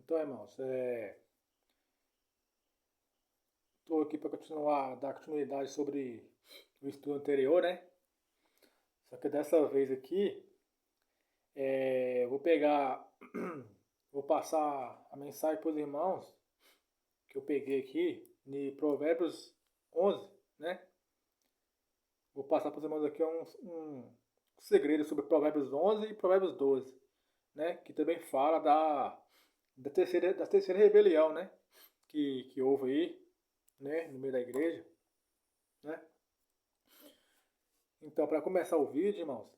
Então, irmãos, estou aqui para continuar, dar continuidade sobre o estudo anterior, né? Só que dessa vez aqui, eu vou pegar, vou passar a mensagem para os irmãos que eu peguei aqui de Provérbios 11, né? Vou passar para os irmãos aqui um segredo sobre Provérbios 11 e Provérbios 12, né? Que também fala da terceira rebelião, né? Que houve aí, né? No meio da igreja, né? Então, para começar o vídeo, irmãos,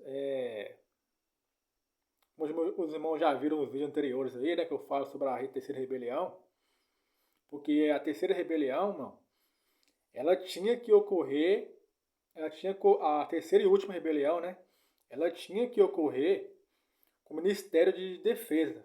os irmãos já viram os vídeos anteriores aí, né? Que eu falo sobre a terceira rebelião. Porque a terceira rebelião, irmão, ela tinha que ocorrer, a terceira e última rebelião, né? Ela tinha que ocorrer com o Ministério de Defesa,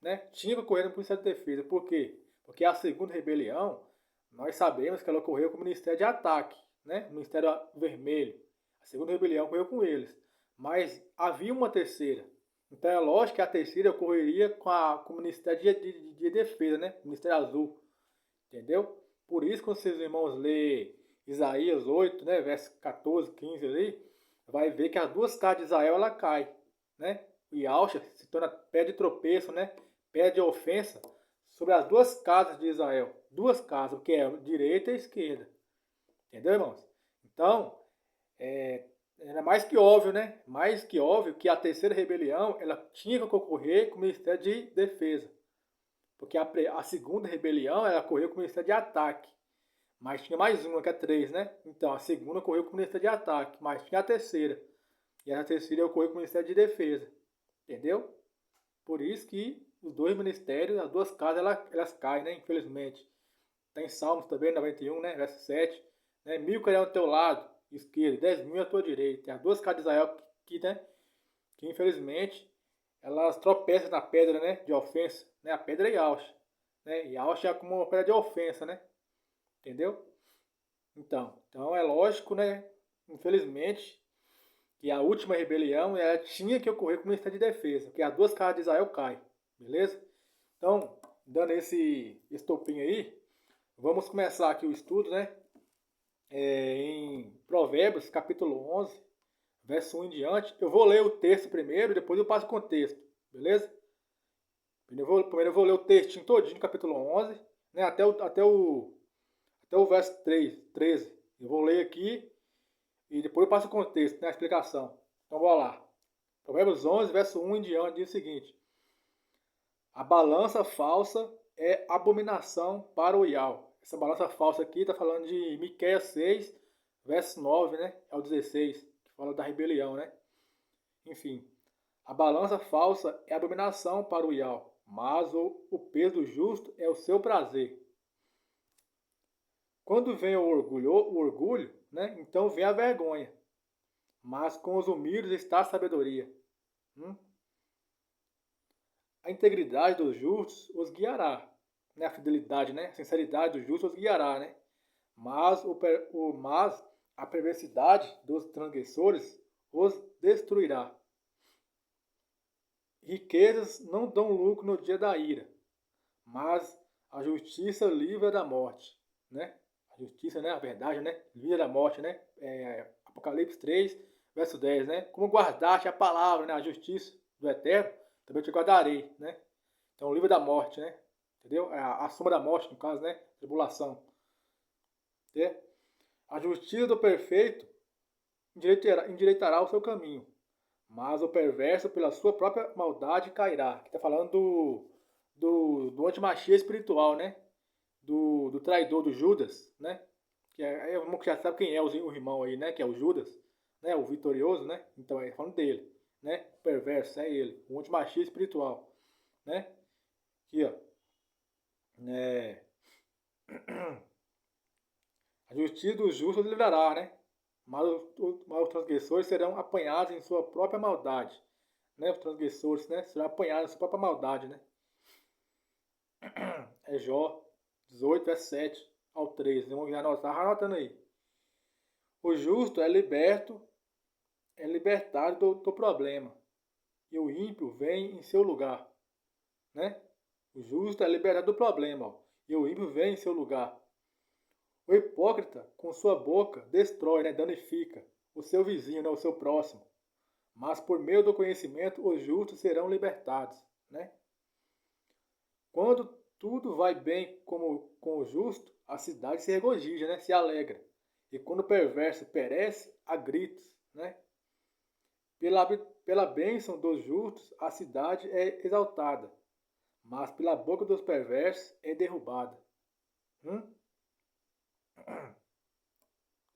né? Tinha que ocorrer no Ministério de Defesa. Por quê? Porque a segunda rebelião, nós sabemos que ela ocorreu com o Ministério de Ataque, né? O Ministério Vermelho. A segunda rebelião ocorreu com eles. Mas havia uma terceira. Então é lógico que a terceira ocorreria com o Ministério de Defesa, né? O Ministério Azul. Entendeu? Por isso, quando vocês irmãos lê Isaías 8, né? Verso 14, 15 ali, vai ver que as duas casas de Israel ela cai, né? E Alcha se torna pedra de tropeço, né? Pedra de ofensa sobre as duas casas de Israel. Duas casas, que é a direita e a esquerda. Entendeu, irmãos? Então, era mais que óbvio, né? Mais que óbvio que a terceira rebelião ela tinha que ocorrer com o Ministério de Defesa. Porque a segunda rebelião ela ocorreu com o Ministério de Ataque. Mas tinha mais uma, que é 3, né? Então, a segunda ocorreu com o Ministério de Ataque, mas tinha a terceira. E a terceira ocorreu com o Ministério de Defesa. Entendeu? Por isso que os dois ministérios, as duas casas, elas caem, né? Infelizmente. Tem Salmos também, 91, né? Verso 7. Né? 1.000 cairão ao teu lado esquerdo, 10.000 à tua direita. E as duas casas de Israel né? Que infelizmente elas tropeçam na pedra, né? De ofensa. Né? A pedra é Yaush. Né? E Yaush é como uma pedra de ofensa, né? Entendeu? Então é lógico, né? Infelizmente, que a última rebelião ela tinha que ocorrer com o Ministério de Defesa, que as duas casas de Israel caem, beleza? Então, dando esse estopim aí, vamos começar aqui o estudo, né? Em Provérbios, capítulo 11, verso 1 em diante. Eu vou ler o texto primeiro, depois eu passo o contexto, beleza? Primeiro eu vou ler o textinho todinho do capítulo 11, né? Até o verso 13. Eu vou ler aqui e depois eu passo o contexto, né, a explicação. Então bora lá. Provérbios 11, verso 1 em diante, diz o seguinte: a balança falsa é abominação para o Iau. Essa balança falsa aqui está falando de Miqueias 6, verso 9, né, ao 16, que fala da rebelião, né? Enfim, a balança falsa é abominação para o Iau, mas o peso do justo é o seu prazer. Quando vem o orgulho, né, então vem a vergonha. Mas com os humildes está a sabedoria. A integridade dos justos os guiará. Né? A fidelidade, né? A sinceridade dos justos os guiará. Né? Mas a perversidade dos transgressores os destruirá. Riquezas não dão lucro no dia da ira, mas a justiça livra da morte. Né? A justiça, né? A verdade, né? Livra da morte. Né? Apocalipse 3, verso 10. Né? Como guardaste a palavra, né? A justiça do Eterno, também te guardarei, né? Então, o livro da morte, né? Entendeu? A sombra da morte, no caso, né? Tribulação. Entendeu? A justiça do perfeito endireitará o seu caminho, mas o perverso, pela sua própria maldade, cairá. Aqui está falando do antimachia espiritual, né? Do traidor, do Judas, né? Que já sabe quem é o irmão aí, né? Que é o Judas, né? O vitorioso, né? Então, é falando dele, né? O perverso é ele, o antimachia espiritual, né? Aqui, ó. A justiça do justo livrará, né? Mas os transgressores serão apanhados em sua própria maldade. Né? Os transgressores, né? Serão apanhados em sua própria maldade, né? É Jó 18, verso 7 ao 13. Vamos anotar, anotando aí. O justo é libertado do problema. E o ímpio vem em seu lugar. Né? O justo é libertado do problema, ó, e o ímpio vem em seu lugar. O hipócrita, com sua boca, destrói, né, danifica o seu vizinho, né, o seu próximo. Mas por meio do conhecimento, os justos serão libertados, né? Quando tudo vai bem como com o justo, a cidade se regozija, né, se alegra. E quando o perverso perece, há gritos, né? Pela, pela bênção dos justos, a cidade é exaltada, mas pela boca dos perversos é derrubada. Hum?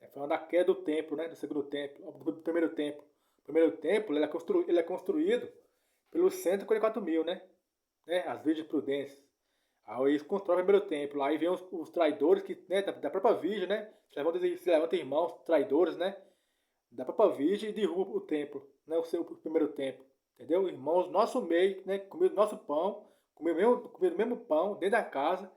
É falando da queda do templo, né? Do segundo templo, do primeiro templo. O primeiro templo ele é construído pelos 144 mil, né? As virgens prudentes. Aí eles constroem o primeiro templo. Aí vem os traidores que, né, da própria virgem, né? Se levantam irmãos traidores, né? Da própria virgem e derruba o templo, né? O primeiro templo. Entendeu? Irmãos, nosso meio, né? Comiam nosso pão, comiam o mesmo pão dentro da casa,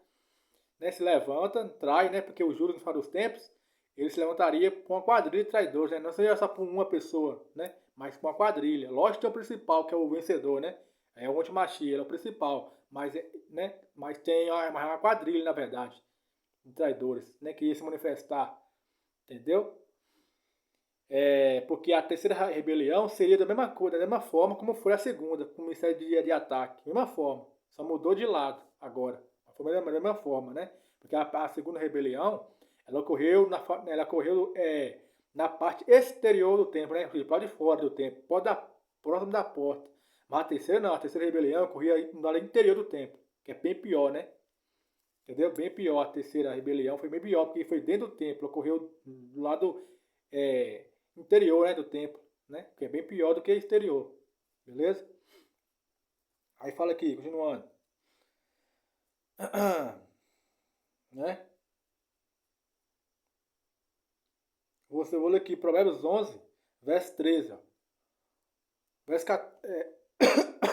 né? Se levanta, trai, né? Porque os juros no final dos tempos, ele se levantaria com uma quadrilha de traidores, né? Não seria só por uma pessoa, né? Mas com uma quadrilha. Lógico que tem o principal, que é o vencedor, né? É o antimachia, ele é o principal. Mas, né? Mas tem uma quadrilha, na verdade, de traidores, né? Que ia se manifestar. Entendeu? Porque a terceira rebelião seria da mesma coisa, da mesma forma como foi a segunda, com o ministério de ataque. Mesma forma. Só mudou de lado agora. Foi da mesma forma, né? Porque a segunda rebelião, ela ocorreu na parte exterior do templo, né? Para lado de fora do templo, próximo da porta. Mas a terceira não, a terceira rebelião ocorria no lado interior do templo, que é bem pior, né? Entendeu? Bem pior. A terceira rebelião foi bem pior, porque foi dentro do templo, ocorreu do lado interior, né, do templo, né? Que é bem pior do que exterior. Beleza? Aí fala aqui, continuando. Né? Vou ler aqui, Provérbios 11, verso 13. Ó. Verso,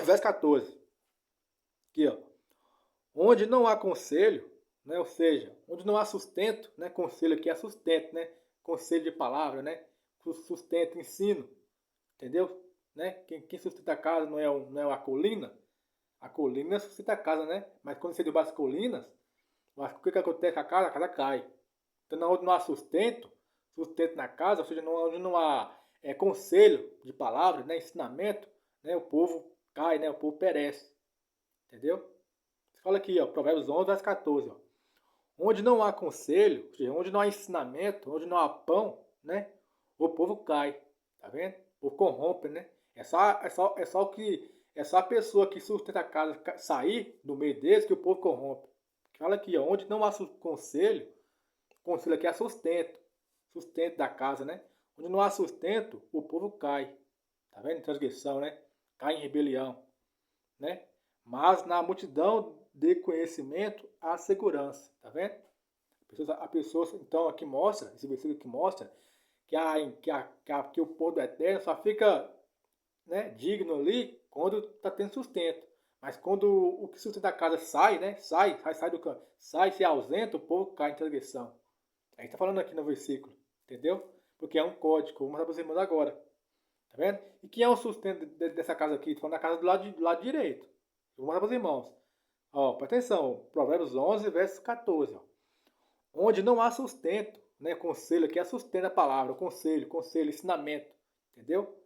verso 14. Aqui, ó. Onde não há conselho, né? Ou seja, onde não há sustento, né? Conselho aqui é sustento, né? Conselho de palavra, né? Sustento, ensino. Entendeu? Né? Quem sustenta a casa não é a colina. A colina sustenta a casa, né? Mas quando você derruba as colinas, o que acontece com a casa? A casa cai. Então, onde não há sustento na casa, ou seja, onde não há conselho de palavras, né? Ensinamento, né? O povo cai, né? O povo perece. Entendeu? Fala aqui, ó, Provérbios 11, verso 14. Ó. Onde não há conselho, ou seja, onde não há ensinamento, onde não há pão, né? O povo cai. Tá vendo? O povo corrompe, né? É só a pessoa que sustenta a casa sair do meio deles que o povo corrompe. Fala aqui, ó, onde não há conselho aqui é sustento da casa, né? Onde não há sustento, o povo cai. Tá vendo? Transgressão, né? Cai em rebelião, né? Mas na multidão de conhecimento há segurança, tá vendo? A pessoa então, aqui mostra, esse versículo aqui mostra que o povo do Eterno só fica, né, digno ali quando está tendo sustento. Mas quando o que sustenta a casa sai, né, sai do canto, se ausenta, o povo cai em transgressão. A gente está falando aqui no versículo, entendeu? Porque é um código, vou mostrar para vocês agora. Tá vendo? E quem é o sustento dessa casa aqui? Estou falando da casa do lado direito. Vou mostrar para os irmãos. Ó, presta atenção, Provérbios 11, verso 14. Ó. Onde não há sustento, né? Conselho aqui é sustento a palavra, conselho, ensinamento. Entendeu?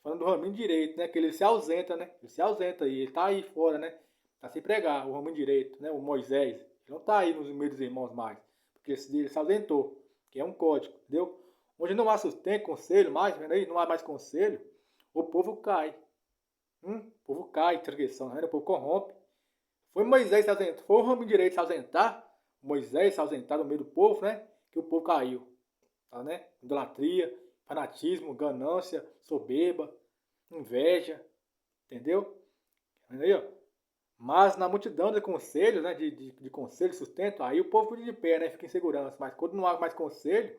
Falando do raminho direito, né? Que ele se ausenta, né? Ele se ausenta aí, ele tá aí fora, né? Tá sem pregar, o raminho direito, né? O Moisés. Ele não tá aí nos meios dos irmãos mais. Porque ele se ausentou, que é um código, entendeu? Onde não há sustento, conselho mais, vendo aí? Não há mais conselho, o povo cai. O povo cai, transgressão, né? O povo corrompe. Foi Moisés se ausentar, foi o raminho direito se ausentar, Moisés se ausentar no meio do povo, né? Que o povo caiu. Tá, né? Idolatria, fanatismo, ganância, soberba, inveja, entendeu? Aí, ó. Mas na multidão de conselhos, né, de conselho, sustento, aí o povo fica de pé, né, fica em segurança. Mas quando não há mais conselho,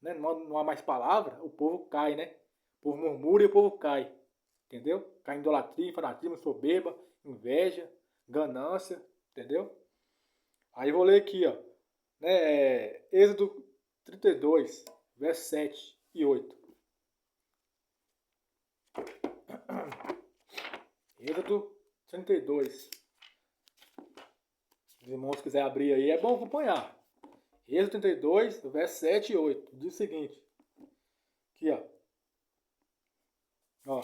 né, não há mais palavra, o povo cai, né? O povo murmura e o povo cai, entendeu? Cai em idolatria, fanatismo, soberba, inveja, ganância, entendeu? Aí vou ler aqui, ó, né, Êxodo 32, versos 7 e 8. Êxodo 32, os irmãos quiserem abrir aí, é bom acompanhar. Êxodo 32, verso 7 e 8. Diz o seguinte. Aqui, ó.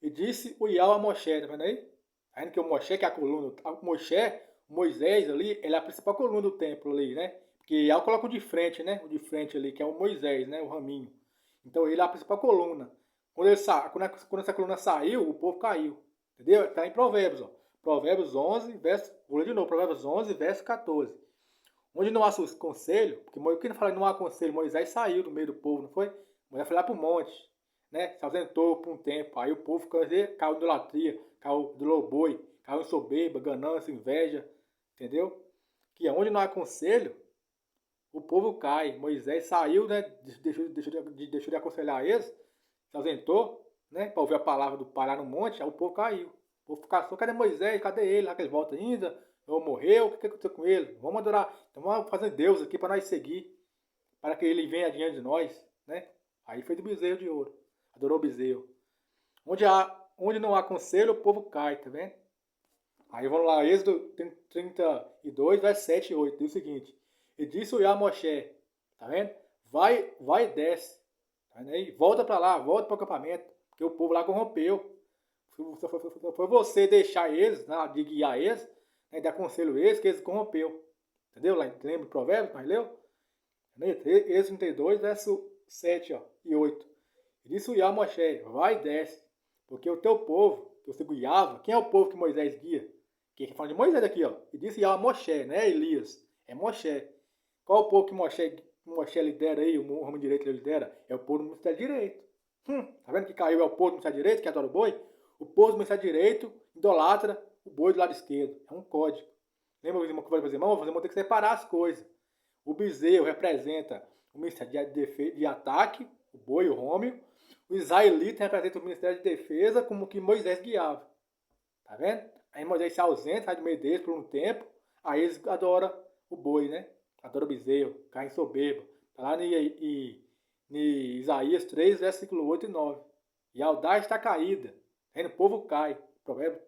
E disse o Yahweh a Moshe, tá vendo aí? Tá vendo que o Moshe, que é a coluna, Moisés ali, ele é a principal coluna do templo ali, né? Porque Yahweh coloca o de frente, né? O de frente ali, que é o Moisés, né? O raminho. Então ele é a principal coluna. Quando essa coluna saiu, o povo caiu. Entendeu? Está em Provérbios, ó. Provérbios 11, verso... Vou ler de novo. Provérbios 11, verso 14. Onde não há conselho, porque quem fala não há conselho, Moisés saiu do meio do povo, não foi? Moisés foi lá para o monte, né? Se ausentou por um tempo. Aí o povo caiu em idolatria, caiu do loboi, caiu em soberba, ganância, inveja. Entendeu? Que onde não há conselho, o povo cai. Moisés saiu, né? Deixou de aconselhar eles, se ausentou, né? Para ouvir a palavra do Pai lá no monte, aí o povo caiu. O povo ficar só, cadê Moisés? Cadê ele? Será que ele volta ainda? Ou morreu? O que aconteceu com ele? Vamos adorar. Então vamos fazer Deus aqui para nós seguir. Para que ele venha diante de nós, né? Aí fez o bezerro de ouro. Adorou o bezerro. Onde não há conselho, o povo cai, tá vendo? Aí vamos lá, Êxodo 32, verso 7 e 8. Diz o seguinte. E disse o Yah a Moshe, tá vendo? Vai e desce. Tá vendo aí? Volta para lá, volta para o acampamento. Porque o povo lá corrompeu. Foi você deixar eles, né, de guiar eles, né, dar conselho a eles, que eles corrompeu. Entendeu? Lá lembra o provérbio, nós leu? Êxodo 32, verso 7 ó, e 8. E disse o Yah a Moshe, vai e desce. Porque o teu povo, que você guiava, quem é o povo que Moisés guia? Quem está falando de Moisés aqui, ó. E disse Yah a Moshe, não é Elias, é Moshe. Qual o povo que Moshe lidera aí, o ramo direito ele lidera? É o povo do Ministério Direito. Tá vendo que caiu é o povo do Ministério Direito, que adora o boi? O povo do Ministério Direito idolatra o boi do lado esquerdo. É um código. Lembra que eu falei para os irmãos? Os irmãos têm que separar as coisas. O bezerro representa o Ministério de Ataque, o boi, o rômio. O israelita representa o Ministério de Defesa, como que Moisés guiava. Tá vendo? Aí Moisés se ausenta, sai do meio deles por um tempo. Aí eles adoram o boi, né? Adoram o bezerro, caem em soberba. Tá lá em Isaías 3, versículo 8 e 9. E a audácia está caída. Aí o povo cai.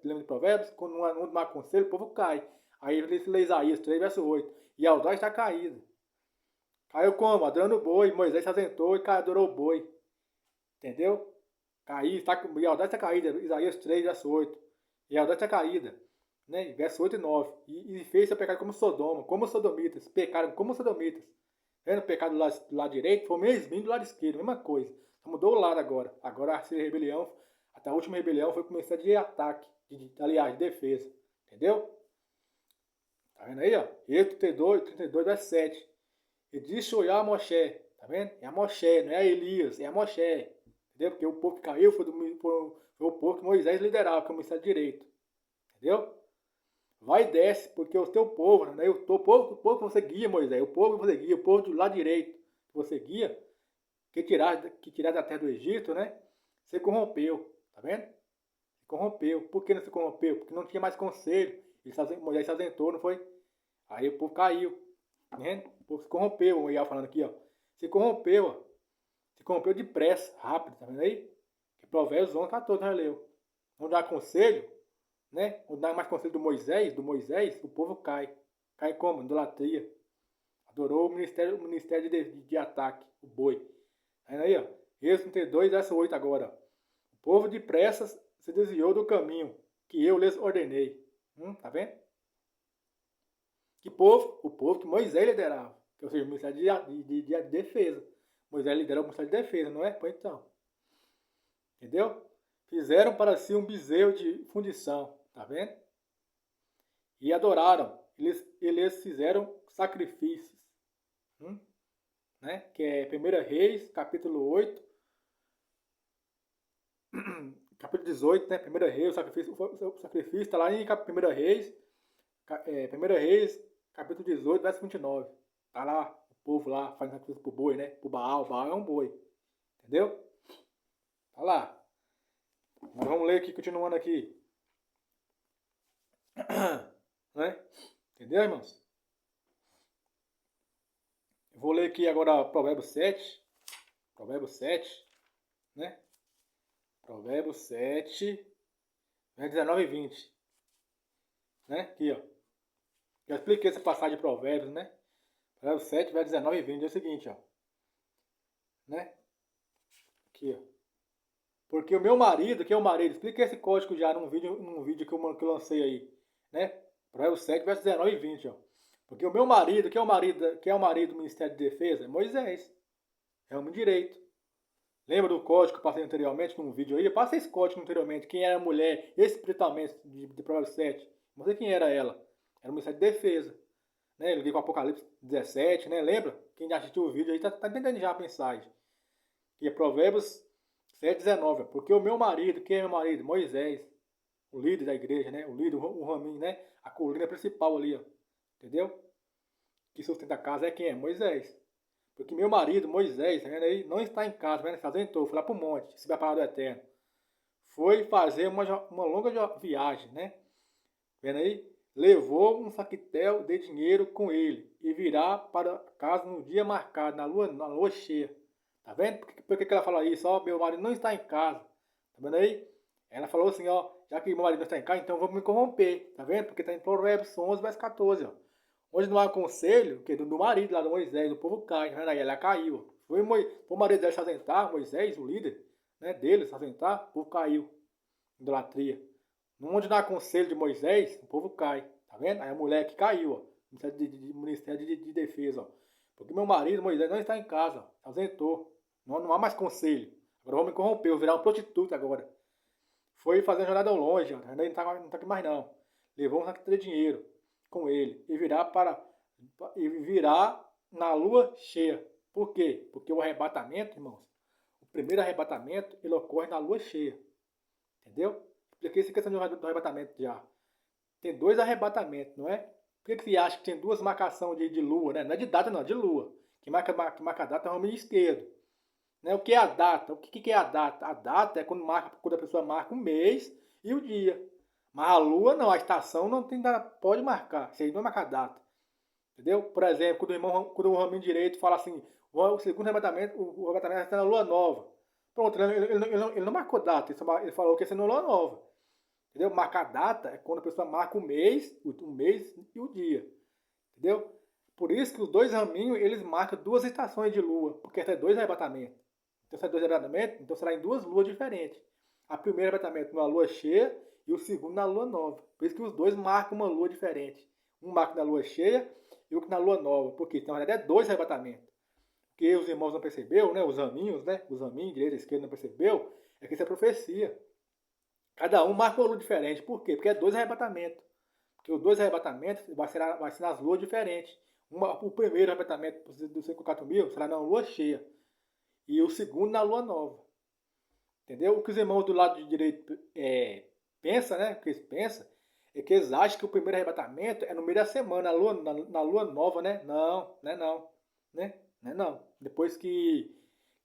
Lembra de Provérbios? Quando não há conselho, o povo cai. Aí ele lê Isaías 3, verso 8. E a audácia está caída. Caiu como? Adorando o boi. Moisés se ausentou e adorou o boi. Entendeu? Caiu, e a audácia está caída. Isaías 3, verso 8. E a audácia está caída. Né? Verso 8 e 9. E fez seu pecado como Sodoma, como os sodomitas. Pecaram como os sodomitas. Vendo o pecado do lado direito, foi o mesmo do lado esquerdo, mesma coisa. Só mudou o lado agora. Agora a rebelião, até a última rebelião foi começar de ataque, aliás, de defesa. Entendeu? Tá vendo aí, ó? Êxodo 32, verso 7. E disse o Yah a Moshe. Tá vendo? É a Moshe, não é a Elias, é a Moshe. Entendeu? Porque o povo que caiu foi o povo que Moisés liderava, que é o ministério direito. Entendeu? Vai e desce, porque o teu povo, né? O povo que você guia, Moisés, o povo que você guia, o povo do lado direito que você guia, que tirar da terra do Egito, né? Você corrompeu, tá vendo? Se corrompeu. Por que não se corrompeu? Porque não tinha mais conselho. Moisés se ausentou, não foi? Aí o povo caiu, tá vendo? O povo se corrompeu, o Ial falando aqui, ó. Se corrompeu, ó. Se corrompeu depressa, rápido, tá vendo aí? Que Provérbios 11, 14, nós leu. Não dá conselho, né? Não dá mais conselho do Moisés, o povo cai. Cai como? Idolatria. Adorou o ministério de ataque, o boi. Tá vendo aí, ó? Êxodo 32, verso 8 agora. O povo depressa se desviou do caminho que eu lhes ordenei. Tá vendo? Que povo? O povo que Moisés liderava. Ou seja, o ministério de defesa. Moisés liderou o ministério de defesa, não é? Pois então. Entendeu? Fizeram para si um bezerro de fundição. Tá vendo? E adoraram. Eles fizeram sacrifícios. Né? Que é 1 Reis, capítulo 8. Capítulo 18, né? 1 Reis, o sacrifício está lá em 1 Reis. 1 Reis, capítulo 18, verso 29. Tá lá o povo lá fazendo sacrifício pro boi, né? Pro Baal. O Baal é um boi. Entendeu? Tá lá. Nós vamos ler aqui, continuando aqui. Né? Entendeu, irmãos? Eu vou ler aqui agora Provérbios 7. Provérbios 7. Né? Provérbios 7, 19 e 20. Né? Aqui, ó. Já expliquei essa passagem de Provérbios, né? Provérbios 7, verso 19 e 20. É o seguinte, ó. Né? Aqui, ó. Porque o meu marido, que é o marido, expliquei esse código já num vídeo que eu lancei aí, né? Provérbios 7, verso 19 e 20, ó. Porque o meu marido, que é o marido do Ministério de Defesa, é Moisés. É homem direito. Lembra do código que eu passei anteriormente num vídeo aí? Eu passei esse código anteriormente. Quem era a mulher espiritualmente de Provérbios 7? Não sei quem era ela. Era o Ministério de Defesa. Né? Ele veio com Apocalipse 17, né? Lembra? Quem já assistiu o vídeo aí tá entendendo já a mensagem. Que é Provérbios 7:19. Porque o meu marido, quem é meu marido? Moisés. O líder da igreja, né? O líder, o raminho, né? A colina principal ali, ó. Entendeu? Que sustenta a casa é quem? É Moisés. Porque meu marido, Moisés, tá vendo aí? Não está em casa, tá vendo? Se ausentou, foi lá pro monte, se preparar do eterno. Foi fazer uma longa viagem, né? Vendo aí? Levou um saquetel de dinheiro com ele e virá para casa no dia marcado, na lua cheia. Tá vendo? Por que ela fala isso? Ó, meu marido não está em casa. Tá vendo aí? Ela falou assim, ó, já que meu marido não está em casa, então eu vou me corromper. Tá vendo? Porque está em Provérbios 11, verso 14, ó. Onde não há conselho, que é do marido lá do Moisés, o povo cai. Tá vendo aí? Ela caiu. Foi o marido dela se ausentar, Moisés, o líder, né, dele, se ausentar, o povo caiu. Idolatria. Onde não há conselho de Moisés, o povo cai. Tá vendo? Aí a mulher que caiu, ó. Ministério de Defesa, ó. Porque meu marido, Moisés, não está em casa, ó. Se ausentou. Não há mais conselho. Agora eu vou me corromper, eu vou virar um prostituto agora. Foi fazer uma jornada ao longe, ó. Ainda não tá aqui mais não. Levou um saco de dinheiro com ele e virá na lua cheia. Por quê? Porque o arrebatamento, irmãos, o primeiro arrebatamento, ele ocorre na lua cheia. Entendeu? Expliquei essa questão do arrebatamento já. Tem dois arrebatamentos, não é? Por que você acha que tem duas marcações de lua, né? Não é de data, não, é de lua. Que marca a data é o homem esquerdo. Né? O que é a data? O que é a data? A data é quando a pessoa marca o mês e o dia. Mas a lua não, a estação não tem data, pode marcar. Isso aí não é marcar data. Entendeu? Por exemplo, quando o homem direito fala assim, o segundo arrebatamento, o arrebatamento está na lua nova. Pronto, ele não marcou data, ele falou que ia ser na lua nova. Entendeu? Marcar data é quando a pessoa marca o mês e o dia. Entendeu? Por isso que os dois raminhos, eles marcam duas estações de lua, porque é dois arrebatamentos. Então, se é dois arrebatamentos, então será em duas luas diferentes. A primeira arrebatamento na lua cheia e o segundo na lua nova. Por isso que os dois marcam uma lua diferente. Um marca na lua cheia e o outro na lua nova. Porque, então, na verdade, é dois arrebatamentos. Porque os irmãos não perceberam, né? Os raminhos, direita e esquerda não percebeu, é que isso é profecia. Cada um marca uma lua diferente. Por quê? Porque é dois arrebatamentos. Porque os dois arrebatamentos vai ser nas luas diferentes. O primeiro arrebatamento do 54.000 será na lua cheia. E o segundo na lua nova. Entendeu? O que os irmãos do lado de direito pensam, né? O que eles pensam é que eles acham que o primeiro arrebatamento é no meio da semana, na lua nova, né? Não, não é não. Né? Não é não. Depois que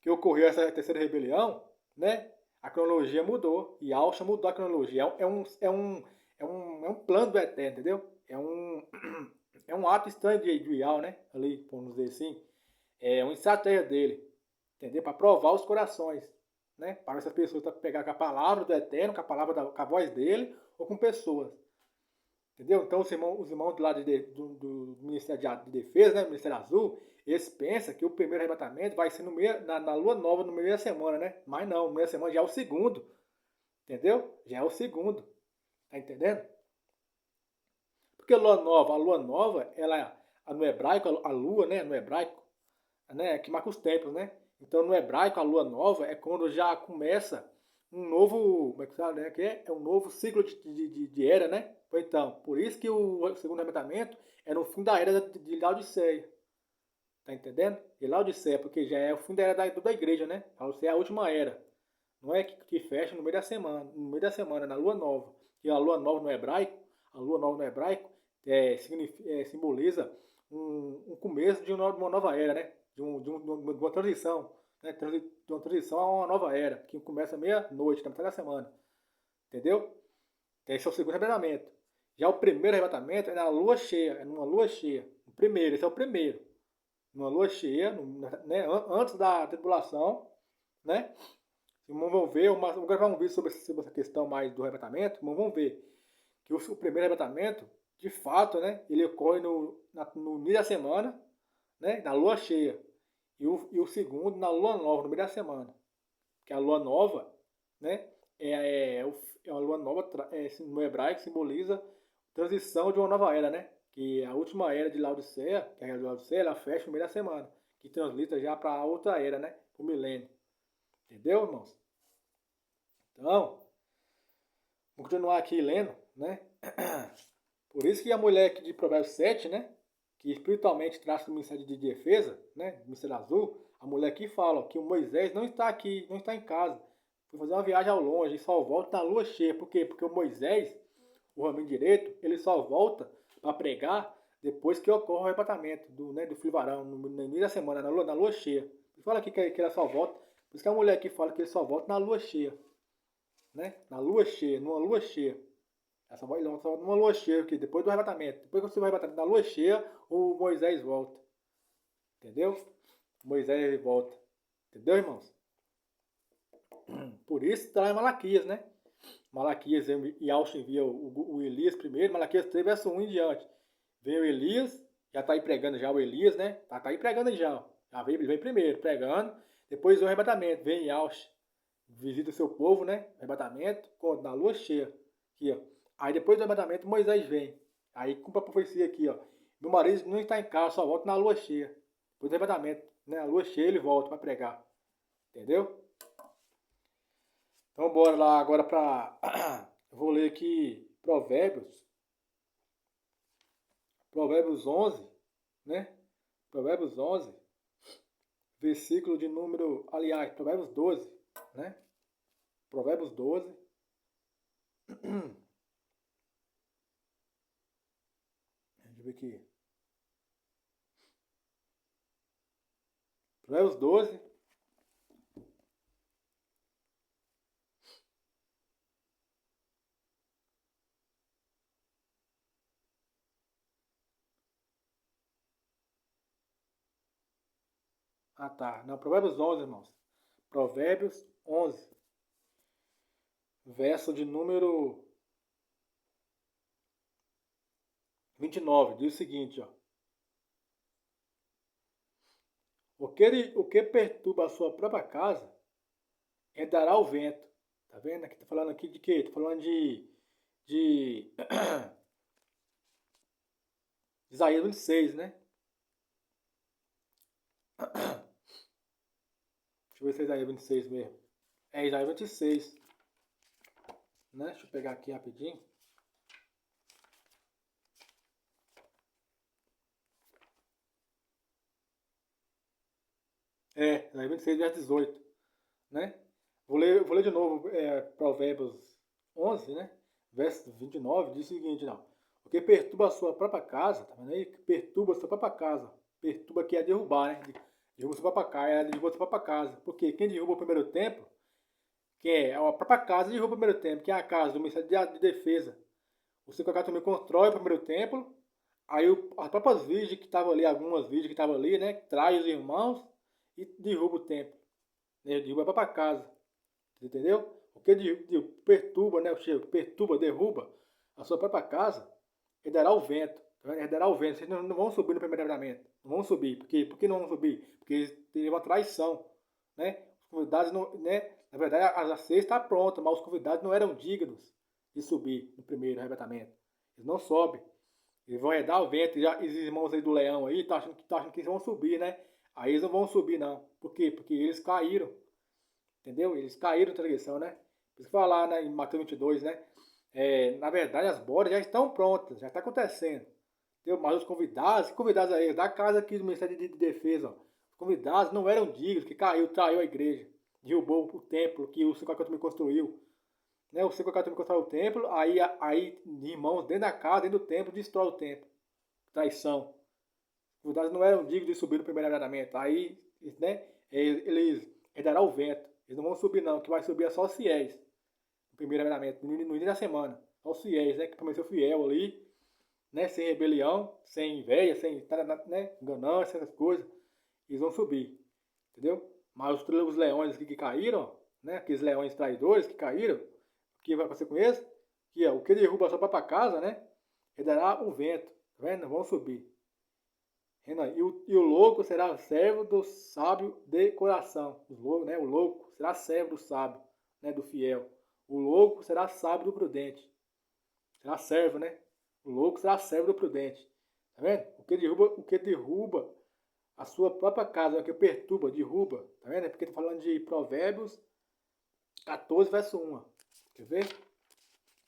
ocorreu essa terceira rebelião, né? A cronologia mudou. E Alcha mudou a cronologia. É um plano do Eterno, entendeu? É um ato estranho de Ial, né? Ali, vamos dizer assim. É uma estratégia dele. Entendeu? Para provar os corações. Né? Para essas pessoas pegar com a palavra do Eterno, com a voz dele, ou com pessoas. Entendeu? Então os irmãos do lado do Ministério de Defesa, né? Ministério Azul, eles pensam que o primeiro arrebatamento vai ser na lua nova, no meio da semana, né? Mas não, no meio da semana já é o segundo. Entendeu? Já é o segundo. Tá entendendo? Porque a lua nova, ela no hebraico, a lua, né? No hebraico, né? Que marca os tempos, né? Então no hebraico, a lua nova é quando já começa um novo, como é que fala, né? É um novo ciclo de era, né? Então, por isso que o segundo arrebatamento é no fim da era de Laodiceia. Tá entendendo? De Laodiceia, porque já é o fim da era da igreja, né? Laodiceia é a última era. Não é que fecha no meio da semana, na lua nova. E a lua nova no hebraico, simboliza um começo de uma nova era, né? De uma transição, né? De uma transição a uma nova era, que começa meia-noite, na metade da semana. Entendeu? Esse é o segundo arrebatamento. Já o primeiro arrebatamento é na lua cheia, é numa lua cheia. O primeiro, esse é o primeiro. Numa lua cheia, né? Antes da tribulação, né? Vamos ver, vou gravar um vídeo sobre essa questão mais do arrebatamento. Vamos ver que o primeiro arrebatamento de fato, né, ele ocorre no início da semana, né, na lua cheia. E o segundo na lua nova, no meio da semana. Que a lua nova, né, é uma lua nova, no hebraico simboliza transição de uma nova era, né? Que a última era de Laodiceia, que é a era de Laodiceia, ela fecha no meio da semana, que transita já para outra era, né? O milênio. Entendeu, irmãos? Então, vamos continuar aqui lendo, né? Por isso que a mulher aqui de Provérbios 7, né? Que espiritualmente traz o ministério de defesa, né? O ministério azul, a mulher aqui fala ó, que o Moisés não está aqui, não está em casa. Foi fazer uma viagem ao longe e só volta na lua cheia. Por quê? Porque o Moisés, o homem direito, ele só volta para pregar depois que ocorre o arrebatamento do filho varão, no início da semana, na lua cheia. Ele fala aqui que ela só volta, por isso que a mulher aqui fala que ele só volta na lua cheia. Né? Na lua cheia, numa lua cheia. Essa vai só numa lua cheia, que depois do arrebatamento. Depois que você vai arrebatamento na lua cheia, o Moisés volta. Entendeu? Moisés volta. Entendeu, irmãos? Por isso está em Malaquias, né? Malaquias e Austin envia o Elias primeiro, Malaquias 3, verso 1 em diante. Vem o Elias, já está aí pregando já o Elias, né? Tá aí pregando já. Ele vem primeiro, pregando. Depois vem o arrebatamento, vem Austin. Visita o seu povo, né? Arrebatamento, na lua cheia. Aqui, ó. Aí depois do arrebatamento, Moisés vem. Aí cumpre a profecia aqui, ó. Meu marido não está em casa, só volta na lua cheia. Depois do arrebatamento, né? Na lua cheia ele volta para pregar. Entendeu? Então bora lá agora para... Eu vou ler aqui Provérbios. Provérbios 11, né? Provérbios 11, versículo de número... Aliás, Provérbios 12, né? Provérbios 12. Deixa eu ver aqui. Provérbios 12. Ah, tá. Não, Provérbios 11, irmãos. Provérbios 11. Verso de número 29. Diz o seguinte, ó. O que perturba a sua própria casa, entrará o vento. Tá vendo? Aqui tá falando aqui de quê? Tá falando de Isaías 26, né? Deixa eu ver se é Isaías 26 mesmo. É Isaías 26. Né? Deixa eu pegar aqui rapidinho. Isaías 26, verso 18. Né? Vou ler de novo Provérbios 11, né? Verso 29, diz o seguinte, não. O que perturba a sua própria casa, tá vendo aí? Que perturba a sua própria casa. Perturba aqui é derrubar, né? Derruba a sua própria casa, derruba a sua própria casa. Porque quem derruba o primeiro templo, que é a própria casa, derruba o primeiro templo, que é a casa do Ministério de Defesa. O 54 também constrói o primeiro templo. Aí as próprias virgens que estavam ali, algumas virgens que estavam ali, né? Traz os irmãos e derruba o templo. Né? Derruba a própria casa. Entendeu? O que perturba, né? O Chico, perturba, derruba a sua própria casa, herdará o vento. Herdará o vento. Vocês não vão subir no primeiro arrebatamento. Não vão subir. Por que não vão subir? Porque teve uma traição. Né? Os convidados não. Né? Na verdade, a ceia está pronta, mas os convidados não eram dignos de subir no primeiro arrebatamento. Eles não sobem. Eles vão herdar o vento. Já, os irmãos aí do leão aí estão achando que eles vão subir, né? Aí eles não vão subir, não. Por quê? Porque eles caíram. Entendeu? Eles caíram na transgressão, né? Por isso que falar, né, em Mateus 22, né? Na verdade, as bodas já estão prontas, já está acontecendo. Entendeu? Mas os convidados aí, da casa aqui do Ministério de Defesa, ó, os convidados não eram dignos, que traiu a igreja, derrubou o templo que o 54 me construiu. Né? O 54 me construiu o templo, aí irmãos dentro da casa, dentro do templo, destrói o templo. Traição. Os convidados não eram dignos de subir no primeiro arrebatamento. Aí, né, eles herdarão o vento. Eles não vão subir não, que vai subir é só os fiéis. No primeiro arrebatamento, no início da semana. Só os fiéis, né? Que permaneceu fiel ali, né? Sem rebelião, sem inveja, sem né? Ganância, essas coisas. Eles vão subir. Entendeu? Mas os leões aqui que caíram, né? Aqueles leões traidores que caíram, o que vai acontecer com eles? Que o que derruba a sua própria casa, né? herdará o vento, tá vendo? Não vão subir. E o louco será servo do sábio de coração. O louco será servo do sábio, né? Do fiel. O louco será sábio do prudente. Será servo, né? O louco será servo do prudente. Tá vendo? O que derruba a sua própria casa, o que perturba, derruba. Tá vendo? É porque tá falando de Provérbios 14, verso 1. Ó. Quer ver?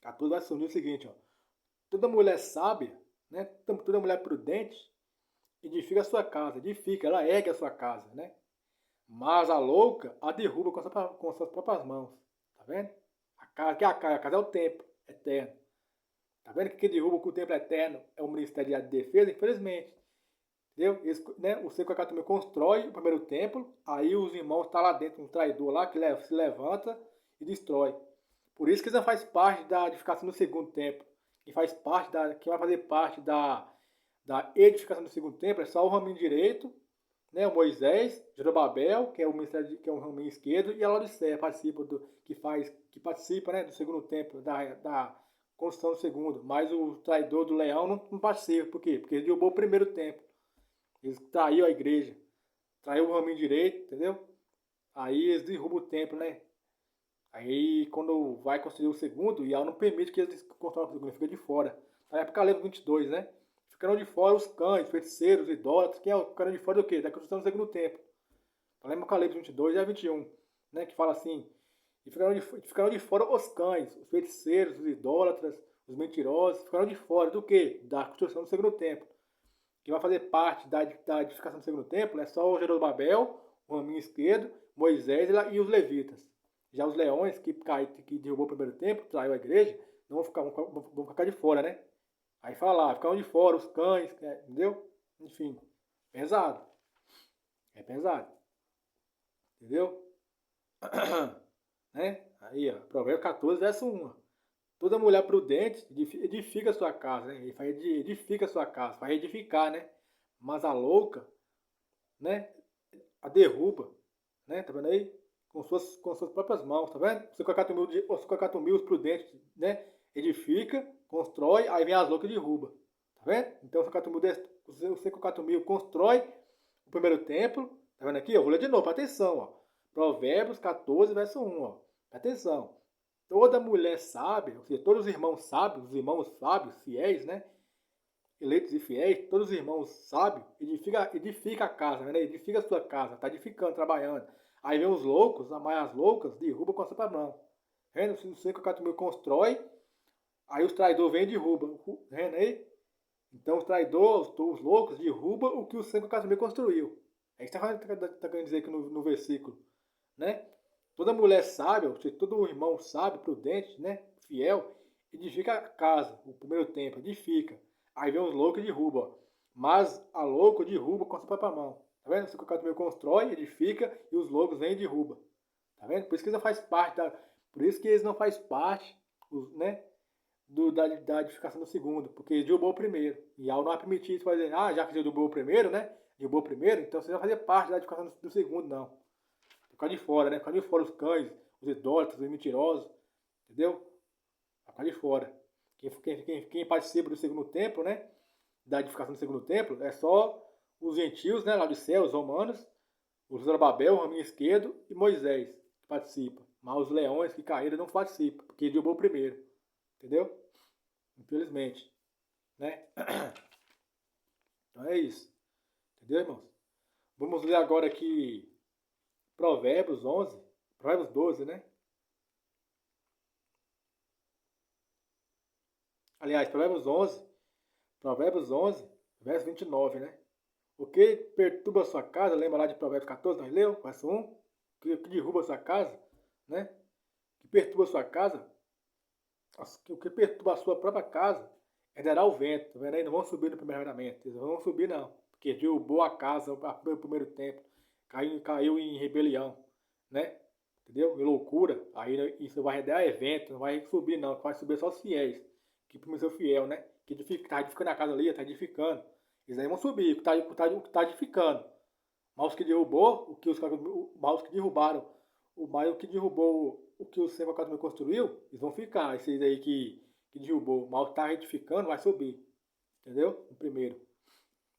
14, verso 1 diz o seguinte, ó. Toda mulher sábia, né? Toda mulher prudente, edifica a sua casa, edifica, ela ergue a sua casa, né? Mas a louca a derruba com suas próprias mãos. Tá vendo? A casa é o templo eterno. Tá vendo que quem derruba com o templo eterno é o Ministério de Defesa? Infelizmente. Entendeu? Né, o Secoacatume constrói o primeiro templo, aí os irmãos estão lá dentro, um traidor lá que se levanta e destrói. Por isso que eles não faz parte da edificação do segundo templo. Quem vai fazer parte da edificação do segundo templo é só o raminho direito, né, o Moisés, Jerobabel, que é o ministério que é o raminho esquerdo, e a Laodiceia que participa, né, do segundo templo, da construção do segundo. Mas o traidor do leão não participa. Por quê? Porque ele derrubou o primeiro templo. Ele traiu a igreja, traiu o raminho direito, entendeu? Aí eles derrubam o templo, né? Aí quando vai construir o segundo, Yahweh não permite que eles construam o segundo, ele fica de fora. Aí Apocalipse 22, né? Ficaram de fora os cães, feiticeiros, idólatras, que ficaram de fora do quê? Da construção do segundo templo. Então, lembra Apocalipse 22 e 21, né? Que fala assim, e ficaram de fora os cães, os feiticeiros, os idólatras, os mentirosos, ficaram de fora do quê? Da construção do segundo templo. Quem vai fazer parte da edificação do segundo templo é só o Jerobabel, o raminho esquerdo, Moisés e os levitas. Já os leões que derrubou o primeiro templo, traiu a igreja, não vão ficar de fora, né? Aí fala lá, ficaram de fora os cães, entendeu? Enfim, pesado. É pesado. Entendeu? Né? Aí, ó, Provérbio 14, verso 1. Toda mulher prudente edifica a sua casa, né? Edifica a sua casa, vai edificar, né? Mas a louca, né? A derruba, né? Tá vendo aí? Com suas próprias mãos, tá vendo? Os 50 mil, os prudentes, né? Edifica, constrói, aí vem as loucas e derruba. Tá vendo? Então os 50 mil constrói o primeiro templo. Tá vendo aqui? Eu vou ler de novo, presta atenção, ó. Provérbios 14, verso 1, ó. Presta atenção. Toda mulher sábia, ou seja, todos os irmãos sábios, fiéis, né? Eleitos e fiéis, todos os irmãos sábios, edifica a casa, né? Edifica a sua casa, tá edificando, trabalhando. Aí vem os loucos, as loucas, derruba com a sua mão. Vendo? Se o 50 mil constrói, aí os traidores vêm e derrubam. Vendo aí? Então os traidores, os loucos, derrubam o que o 50 mil construiu. É isso que está querendo dizer aqui no versículo, né? Toda mulher sábia, todo irmão sábio, prudente, né, fiel, edifica a casa, o primeiro templo, edifica. Aí vem os loucos e derruba. Mas a louca derruba com a sua própria mão. Tá vendo? O 50 mil constrói, edifica, e os loucos vêm e derruba. Tá vendo? Por isso que eles não fazem parte por isso que eles não fazem parte, né, da edificação do segundo, porque ele derrubou o primeiro. E ao não permitir isso, fazer, já que ele derrubou o primeiro, né? Derrubou o primeiro, então você não vai fazer parte da edificação do segundo, não. Ficar de fora, né? Ficar de fora os cães, os idólatras, os mentirosos, entendeu? Ficar de fora. Quem participa do segundo templo, né? Da edificação do segundo templo, é só os gentios, né? Lá de céu, os romanos, os Zorobabel, o raminho esquerdo e Moisés, que participa. Mas os leões que caíram não participam, porque ele derrubou o primeiro. Entendeu? Infelizmente. Né? Então é isso. Entendeu, irmãos? Vamos ler agora aqui Provérbios 11, Provérbios 12, né? Aliás, Provérbios 11, verso 29, né? O que perturba a sua casa, lembra lá de Provérbios 14, nós leu, verso 1? Que derruba a sua casa, né? Que perturba a sua casa, o que perturba a sua própria casa, herdará o vento, tá vendo aí? Não vão subir no primeiro mandamento, eles não vão subir não, porque derrubou a casa no primeiro tempo, caiu em rebelião, né? Entendeu? Em loucura, aí isso vai herdar evento, não vai subir não, vai subir só os fiéis, que permaneceu fiel, né? Que está edificando a casa ali, está edificando, eles aí vão subir, o que tá edificando. Mas os que derrubou, mas os que derrubaram, o que derrubou o que o Senhor construiu, eles vão ficar. Esses aí que derrubou. Mas o que está retificando vai subir. Entendeu? O primeiro.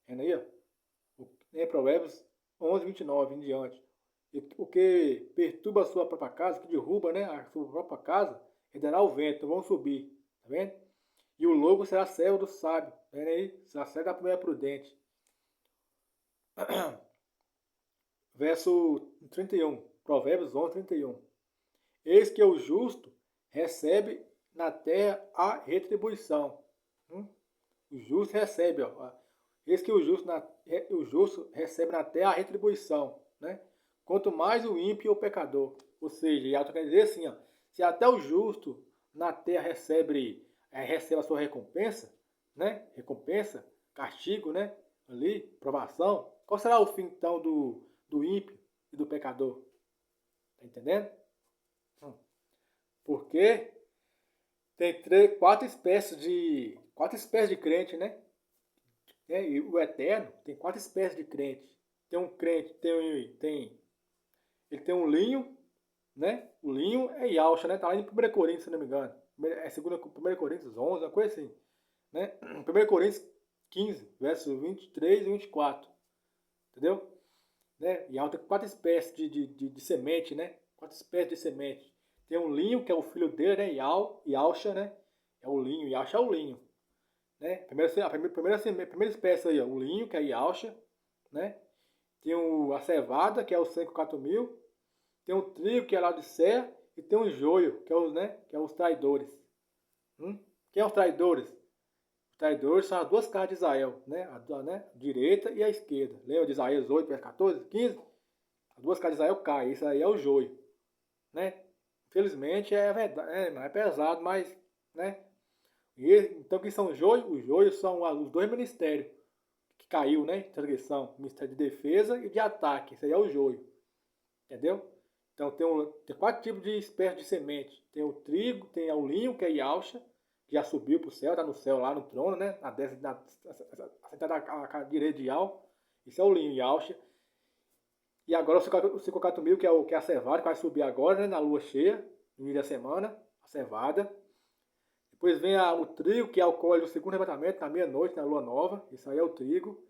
Vendo aí, ó. Provérbios 11, 29 em diante. E o que perturba a sua própria casa, que derruba, né, a sua própria casa, dará o vento, vão subir. Tá vendo? E o lobo será servo do sábio. Tá vendo aí? Será servo da mulher prudente. Verso 31. Provérbios 11, 31. Eis que o justo recebe na terra a retribuição. O justo recebe, ó. Eis que o justo recebe na terra a retribuição, né? Quanto mais o ímpio e o pecador. Ou seja, e quer dizer assim, ó, se até o justo na terra recebe a sua recompensa, né? Recompensa, castigo, né? Ali, provação. Qual será o fim então do ímpio e do pecador? Tá entendendo? Porque tem quatro espécies de crente, né? E o eterno tem quatro espécies de crente. Tem um crente, ele tem um linho, né? O linho é Yalcha, né? Tá lá em 1 Coríntios, se não me engano. É 1 Coríntios 11, uma coisa assim. Né? 1 Coríntios 15, versos 23 e 24. Entendeu? Né? E tem quatro espécies de semente, né? Quatro espécies de semente. Tem um linho, que é o filho dele, né? Yalcha, né? É o linho, Yalcha é o linho. Né? Primeira espécie aí, ó, o linho, que é a Yalcha, né? Tem a cevada, que é o 54000. Tem o trigo, que é a Laodiceia. E tem o joio, que é os traidores. Quem é os traidores? Os traidores são as duas casas de Israel, né? A direita e a esquerda. Lembra de Isaías 8, verso 14, 15? As duas casas de Israel caem. Isso aí é o joio. Né? Infelizmente é verdade, é pesado, mas, né? Então, que são os joios são os dois ministérios que caiu, né? Transgressão, Ministério de Defesa e de Ataque. Isso aí é o joio. Entendeu? Então, tem quatro tipos de espécies de semente. Tem o trigo, tem o linho, que é Yalcha, que já subiu para o céu, está no céu lá no trono, né? Sentada à direita de Yal. Isso é o linho, Yalcha. E agora o 54000, que é a cevada, que vai subir agora, né? Na lua cheia, no início da semana, a cevada. Depois vem o trigo, que é o colhe do segundo arrebatamento, na meia-noite, na lua nova. Isso aí é o trigo.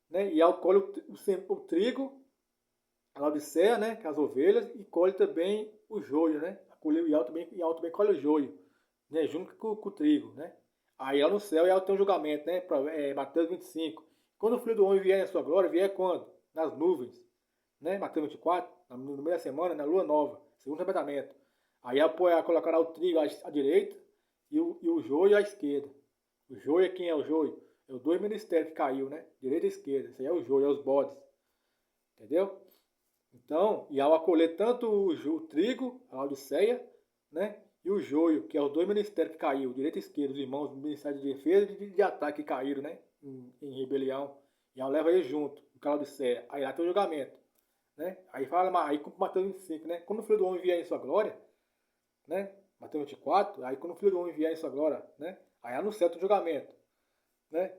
Né? E colhe o trigo, a Laodiceia, né? Que é as ovelhas, e colhe também o joio, né? O Ial também colhe o joio, né? Junto com o trigo, né? Aí lá no céu, Ial tem um julgamento, né? Mateus 25. Quando o Filho do Homem vier em sua glória, vier quando? Nas nuvens, né? Mateus 24, no meio da semana, na lua nova, segundo arrebatamento. Aí colocará o trigo à direita, e o joio à esquerda. O joio é quem é o joio? É os dois ministérios que caiu, né? Direita e esquerda. Isso aí é o joio, é os bodes. Entendeu? Então, e ao acolher tanto o trigo, a Laodiceia, né? E o joio, que é os dois ministérios que caiu, direita e esquerda, os irmãos do Ministério de Defesa e de Ataque que caíram, né? Em rebelião. E ao leva eles junto, com a Laodiceia. Aí lá tem o julgamento. Né? Aí fala, aí como Mateus 25, né? Quando o Filho do Homem vier em sua glória, né? Mateus 24, aí quando o Filho do Homem vier em sua glória, né? Aí anuncia o julgamento, né?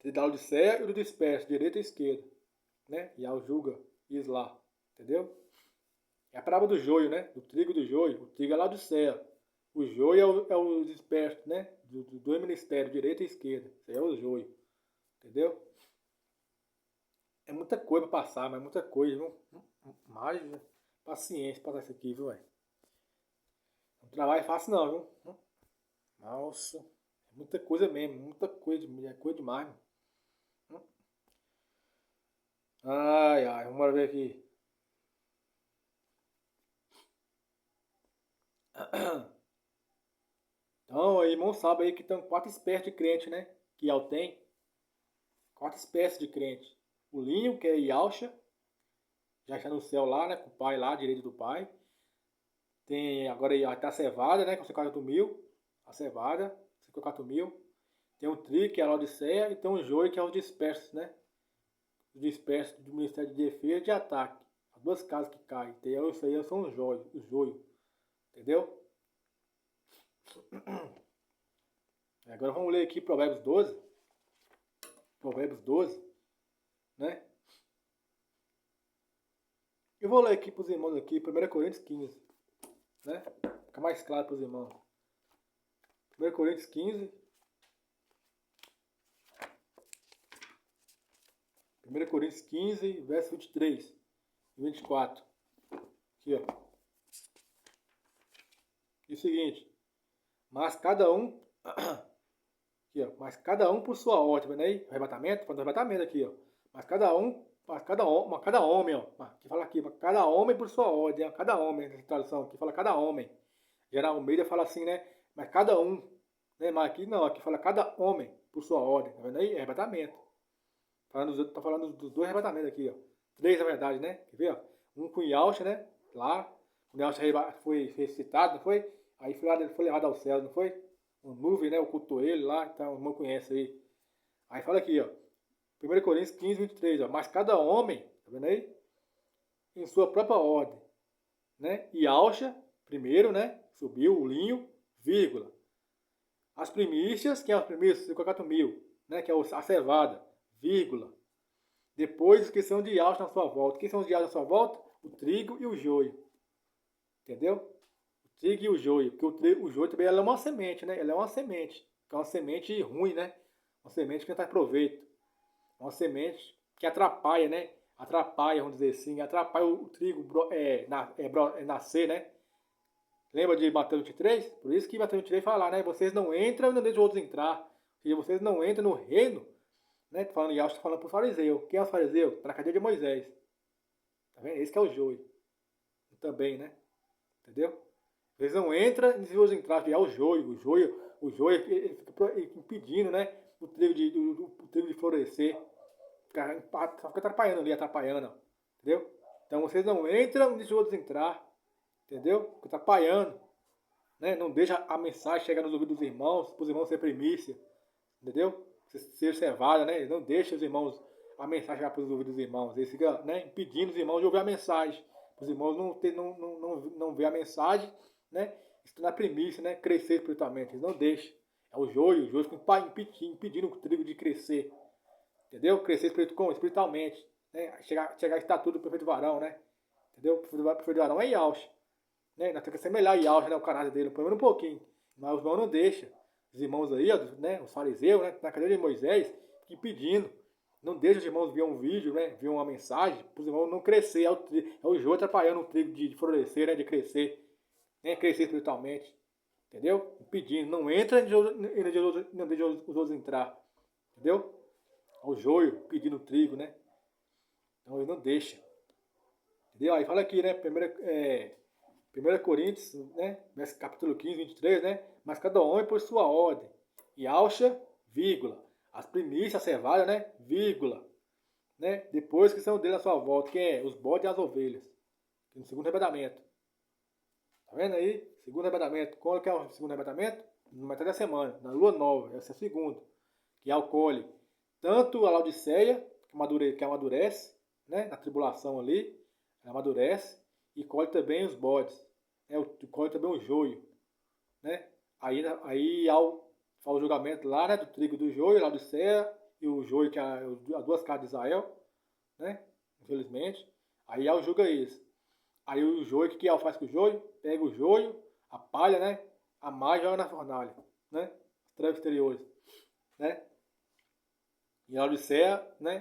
Da Laodiceia e do disperso, direita e esquerda, né? E ao julga lá, entendeu? É a parábola do joio, né? Do trigo do joio. O trigo é lá do céu. O joio é o disperso, né? Do dois ministérios, direita e esquerda. Isso aí é o joio, entendeu? É muita coisa pra passar, mas muita coisa, viu? Mais paciência pra passar isso aqui, viu, velho? Não trabalho fácil não, viu? Nossa, é muita coisa mesmo, muita coisa, é coisa demais. Ai, ai, vamos ver aqui. Então, o irmão sabe aí que tem quatro espécies de crente, né? Que Yal tem. Quatro espécies de crente. O linho, que é Yalcha, já está no céu lá, né? Com o pai lá, direito do pai. Tem agora até a cevada, né? Com 54.000. A cevada, 54.000. Tem o trigo, que é a Laodiceia, e tem o joio, que é os dispersos, né? Os dispersos do Ministério de Defesa e de Ataque. As duas casas que caem. Então, isso aí são os joio. Entendeu? Agora vamos ler aqui Provérbios 12. Provérbios 12. Né? Eu vou ler aqui para os irmãos aqui, 1 Coríntios 15. Né? Fica mais claro para os irmãos. 1 Coríntios 15. 1 Coríntios 15, verso 23 e 24. Aqui, ó. E o seguinte. Mas cada um... Aqui, ó. Mas cada um por sua ordem. Tá vendo aí? Arrebatamento. Falando do arrebatamento aqui, ó. Mas cada homem, ó. Que fala aqui. Cada homem por sua ordem. Ó. Cada homem. Essa tradução aqui fala cada homem. Geral Almeida fala assim, né? Mas cada um. Né? Mas aqui não. Aqui fala cada homem por sua ordem. Tá vendo aí? Arrebatamento. Tá falando dos dois arrebatamentos aqui, ó. 3, na verdade, né? Quer ver, ó? Um com Yalcha, né? Lá. O Yalcha foi ressuscitado, não foi? Aí foi levado ao céu, não foi? Um nuvem, né? Ocultou ele lá. Então, o irmão conhece aí. Aí fala aqui, ó. 1 Coríntios 15, 23, ó. Mas cada homem, tá vendo aí? Em sua própria ordem, né? Yalcha, primeiro, né? Subiu o linho, vírgula. As primícias, quem é as primícias? 54.000, né? Que é a cevada, vírgula. Depois, que são de Yalcha na sua volta. Quem são os de Yalcha na sua volta? O trigo e o joio. Entendeu? O trigo e o joio. Porque o joio também é uma semente, né? Ela é uma semente. Que é uma semente ruim, né? Uma semente que não traz proveito. Uma semente que atrapalha, né? Atrapalha, vamos dizer assim. Atrapalha o trigo nascer, né? Lembra de Mateus 23? Por isso que Mateus 23 fala lá, né? Vocês não entram e não deixam outros entrar. Ou seja, vocês não entram no reino, né? Falando, Yahshua está falando para o fariseu. Quem é o fariseu? Para a cadeia de Moisés. Tá vendo? Esse que é o joio. Também, né? Entendeu? Vocês não entram e deixam outros entrar. É o joio. O joio ele fica impedindo, né? O trigo de florescer. Fica atrapalhando ali, atrapalhando. Entendeu? Então vocês não entram e deixam outros entrar. Entendeu? Fica atrapalhando. Né? Não deixa a mensagem chegar nos ouvidos dos irmãos, para os irmãos ser primícia. Entendeu? Ser cevada, né? Não deixa os irmãos, a mensagem chegar para os ouvidos dos irmãos. Eles ficam, né, impedindo os irmãos de ouvir a mensagem. Os irmãos não ver a mensagem, né? Estão na primícia, né? Crescer espiritualmente. Eles não deixam. É o joio fica impedindo o trigo de crescer. Entendeu? Crescer espiritualmente. Né? Chegar à estatura do perfeito varão, né? Entendeu? O perfeito varão é Yalcha. Né? Nós temos que assemelhar Yalcha, né? O caráter dele, pelo menos um pouquinho. Mas os irmãos não deixam. Os irmãos aí, né? Os fariseus, né? Na cadeira de Moisés, impedindo. Não deixa os irmãos ver um vídeo, né? Ver uma mensagem, para os irmãos não crescer. É o joio atrapalhando o trigo de florescer, né? De crescer. Né? Crescer espiritualmente. Entendeu? Impedindo. Não entra e não deixa os outros entrar. Entendeu? É o joio pedindo o trigo, né? Então ele não deixa. Entendeu? Aí fala aqui, né? 1 Coríntios, né? Capítulo 15, 23, né? Mas cada homem por sua ordem. Yalcha, vírgula. As primícias, a cevada, né? Vírgula. Né? Depois que são dele na sua volta. Quem é? Os bodes e as ovelhas. No segundo arrebatamento. Tá vendo aí? Segundo arrebatamento. Qual que é o segundo arrebatamento? No metade da semana. Na lua nova. Esse é o segundo. Que é o colhe. Tanto a Laodiceia, que amadurece, né? Na tribulação ali. Ela amadurece. E colhe também os bodes. Né? Colhe também o joio. Né? Aí ao julgamento lá, né? Do trigo do joio, Laodiceia, e o joio que é as duas casas de Israel. Né? Infelizmente. Aí julga isso. Aí o joio, o que faz com o joio? Pega o joio, a palha, né? Amar e joga na fornalha. Né? As trevas exteriores. Né? E a Laodiceia, né?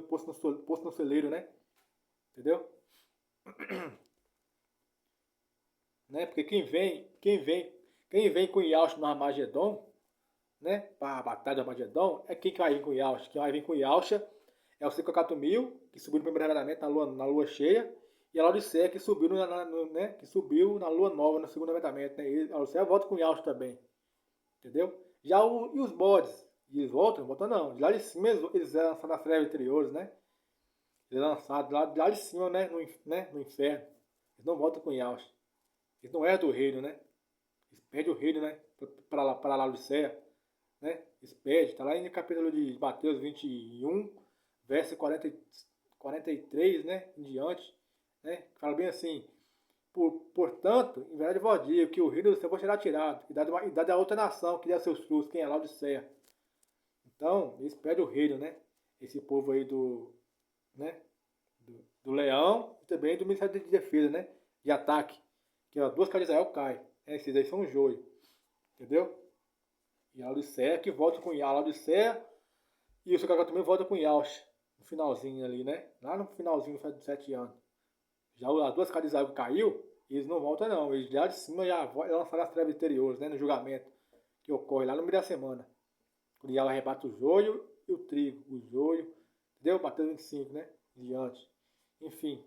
Posto no celeiro, né? Entendeu? Né? Porque quem vem com Yalcha no Armagedon, né? Para a batalha do Armagedon, é quem que vai vir com Yalcha. Quem vai vir com Yalcha é o 54.000, que subiu no primeiro arrebatamento na lua cheia, e a Laodiceia que subiu né? Que subiu na lua nova no segundo arrebatamento, né? E a Laodiceia volta com Yalcha também. Entendeu? E os bodes? Eles voltam não. De lá de cima eles eram lançados nas trevas interiores, né? Eles eram lançados lá de cima, né? No inferno. Eles não voltam com Yalcha. Eles não eram do reino, né? Eles pedem o reino, né? Para Laodiceia, né? Eles pedem. Está lá no capítulo de Mateus 21, verso 43, né? Em diante, né? Fala bem assim. Portanto, em verdade vos digo que o reino do céu será tirado e dado a outra nação que dá seus frutos, quem é Laodiceia. Então, eles pedem o reino, né? Esse povo aí né? Do leão e também do Ministério de Defesa, né? De ataque. Que ó, duas casas de Israel caem. Esses aí são o joio. Entendeu? E a Laodiceia que volta com a Laodiceia e o seu Cacau também volta com Yaush. No finalzinho ali, né? Lá no finalzinho dos 7 anos. Já as duas casas de Israel que caiu, eles não voltam não. Eles lá de cima já lançaram as trevas interiores, né? No julgamento que ocorre lá no meio da semana. Quando Yahweh arrebata o joio e o trigo. O joio, entendeu? Mateus 25, né? Diante. Enfim.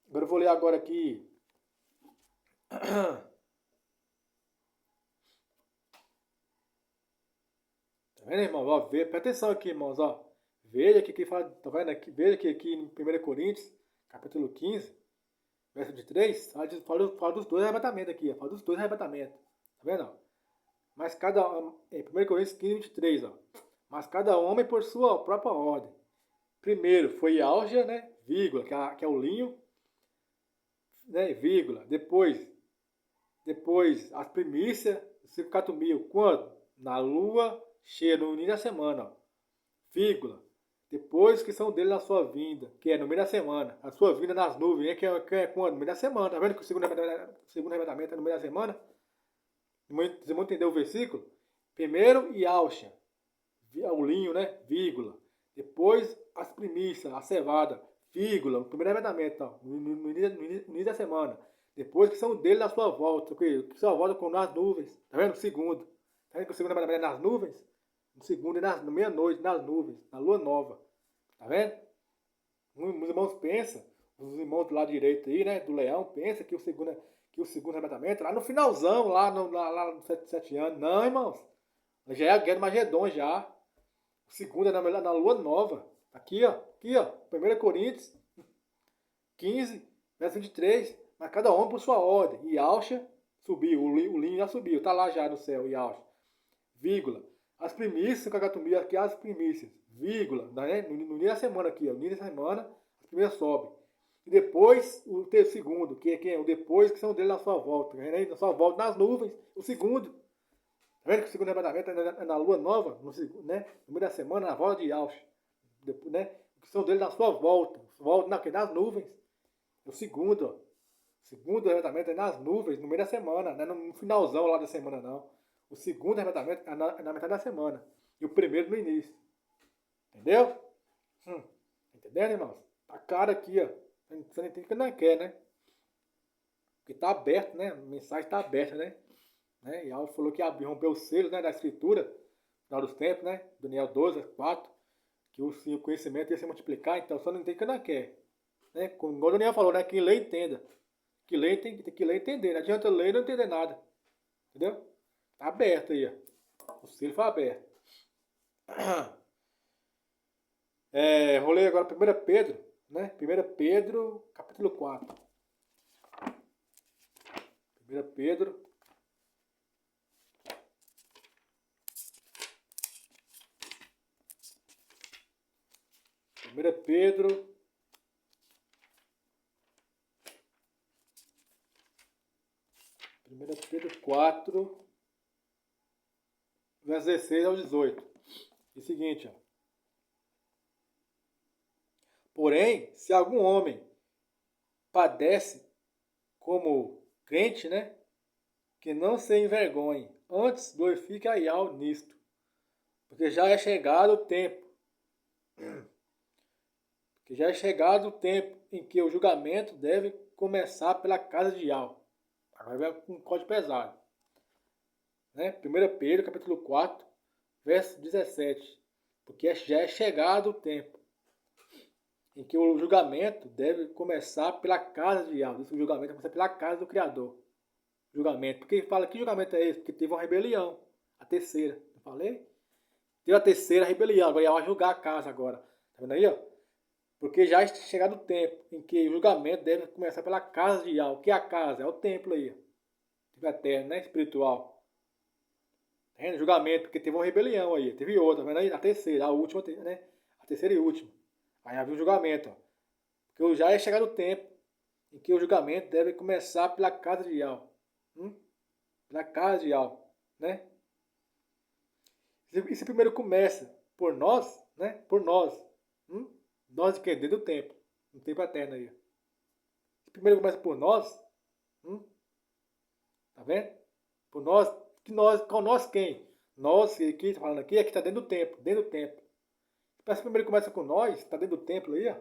Agora eu vou ler agora aqui. Tá vendo, irmãos? Ó, presta atenção aqui, irmãos. Ó. Veja que fala, tá vendo aqui? Veja que aqui em 1 Coríntios, capítulo 15, verso de 3, fala dos dois arrebatamentos aqui. Ó. Fala dos dois arrebatamentos. Tá vendo? Ó? Mas cada... Em 1 Coríntios 15, 23, ó. Mas cada homem por sua própria ordem. Primeiro foi álgia, né? Vírgula, que é o linho, né? Vírgula. Depois as primícias, 54 mil. Quando? Na lua cheia, no início da semana, ó. Vírgula. Depois que são dele na sua vinda, que é no meio da semana. A sua vinda nas nuvens, que é quando? No meio da semana. Tá vendo que o segundo arrebatamento é no meio da semana? Vocês vão entender o versículo? Primeiro, Yauxa, o linho, né? Vírgula. Depois, as primícias, a cevada, vírgula. O primeiro arrebatamento, ó, no início da semana. Depois que são dele na sua volta. Que sua volta com nas nuvens. Tá vendo? O segundo. Tá vendo que o segundo arrebatamento é nas nuvens? No segundo é na meia-noite, nas nuvens, na lua nova. Tá vendo? Os irmãos pensam, os irmãos do lado direito aí, né? Do leão, pensam que o segundo arrebatamento, lá no finalzão, lá nos 7 anos. Não, irmãos. Já é a guerra do Magedon já. O segundo é na lua nova. Aqui, ó. 1 Coríntios 15, verso 23. Mas cada homem por sua ordem. E Alcha subiu, o linho já subiu. Tá lá já no céu, e Alcha. Vírgula. As primícias, Cagatumbi, aqui as primícias. Vírgula. Né? No início da semana aqui, ó. No início da semana, as primeiras sobem. E depois, o segundo, que é o depois que são dele na sua volta. Né? Na sua volta, nas nuvens. O segundo. Tá vendo que o segundo arrebatamento é na lua nova, no meio da semana, na volta de Yaush. Né? Que são dele na sua volta. Volta nas nuvens. O segundo, ó. O segundo arrebatamento é nas nuvens, no meio da semana. Não é no finalzão lá da semana, não. O segundo arrebatamento é na metade da semana. E o primeiro no início. Entendeu? Entendendo, irmãos? Tá claro aqui, ó. Você não entende que não quer, né? Porque tá aberto, né? A mensagem tá aberta, né? E ela falou que rompeu os selos, né, da escritura, no final dos tempos, né? Daniel 12, 4. Que o conhecimento ia se multiplicar, então só não entende que não quer. Né? Como o Daniel falou, né? Quem lê, entenda. Que lê, tem que ler e entender. Não adianta ler e não entender nada. Entendeu? Tá aberto aí, ó. O selo foi aberto. Vou ler agora 1 Pedro, né? 1 Pedro, capítulo 4. 1 Pedro. 1 Pedro. Pedro 4, verso 16 ao 18. É o seguinte, ó. Porém, se algum homem padece como crente, né? Que não se envergonhe, antes glorifique a Yahweh nisto. Porque já é chegado o tempo. Porque já é chegado o tempo em que o julgamento deve começar pela casa de Yahweh. Agora vai com um código pesado. Né? 1 Pedro, capítulo 4, verso 17. Porque já é chegado o tempo em que o julgamento deve começar pela casa de Yahweh. O julgamento começa pela casa do Criador. Julgamento. Porque fala que julgamento é esse? Porque teve uma rebelião. A terceira. Não falei? Teve a terceira rebelião. Agora Yahweh vai julgar a casa agora. Tá vendo aí, ó? Porque já é chegado o tempo em que o julgamento deve começar pela casa de Yahweh. O que é a casa? É o templo aí. Tipo eterno, né? Espiritual. Tá vendo? Julgamento, porque teve uma rebelião aí. Teve outra, tá vendo aí? A terceira, a última, né? A terceira e última. Aí havia um julgamento, ó. Porque já é chegado o tempo em que o julgamento deve começar pela casa de Yahweh. Pela casa de Yahweh, né? E se primeiro começa por nós, né? Por nós. Nós de quem? Dentro do tempo. No tempo eterno aí. Se primeiro começa por nós, Tá vendo? Por nós, com nós quem? Nós, que tá falando aqui, é que está dentro do templo, dentro do templo. Mas primeiro começa com nós, está dentro do templo aí, ó.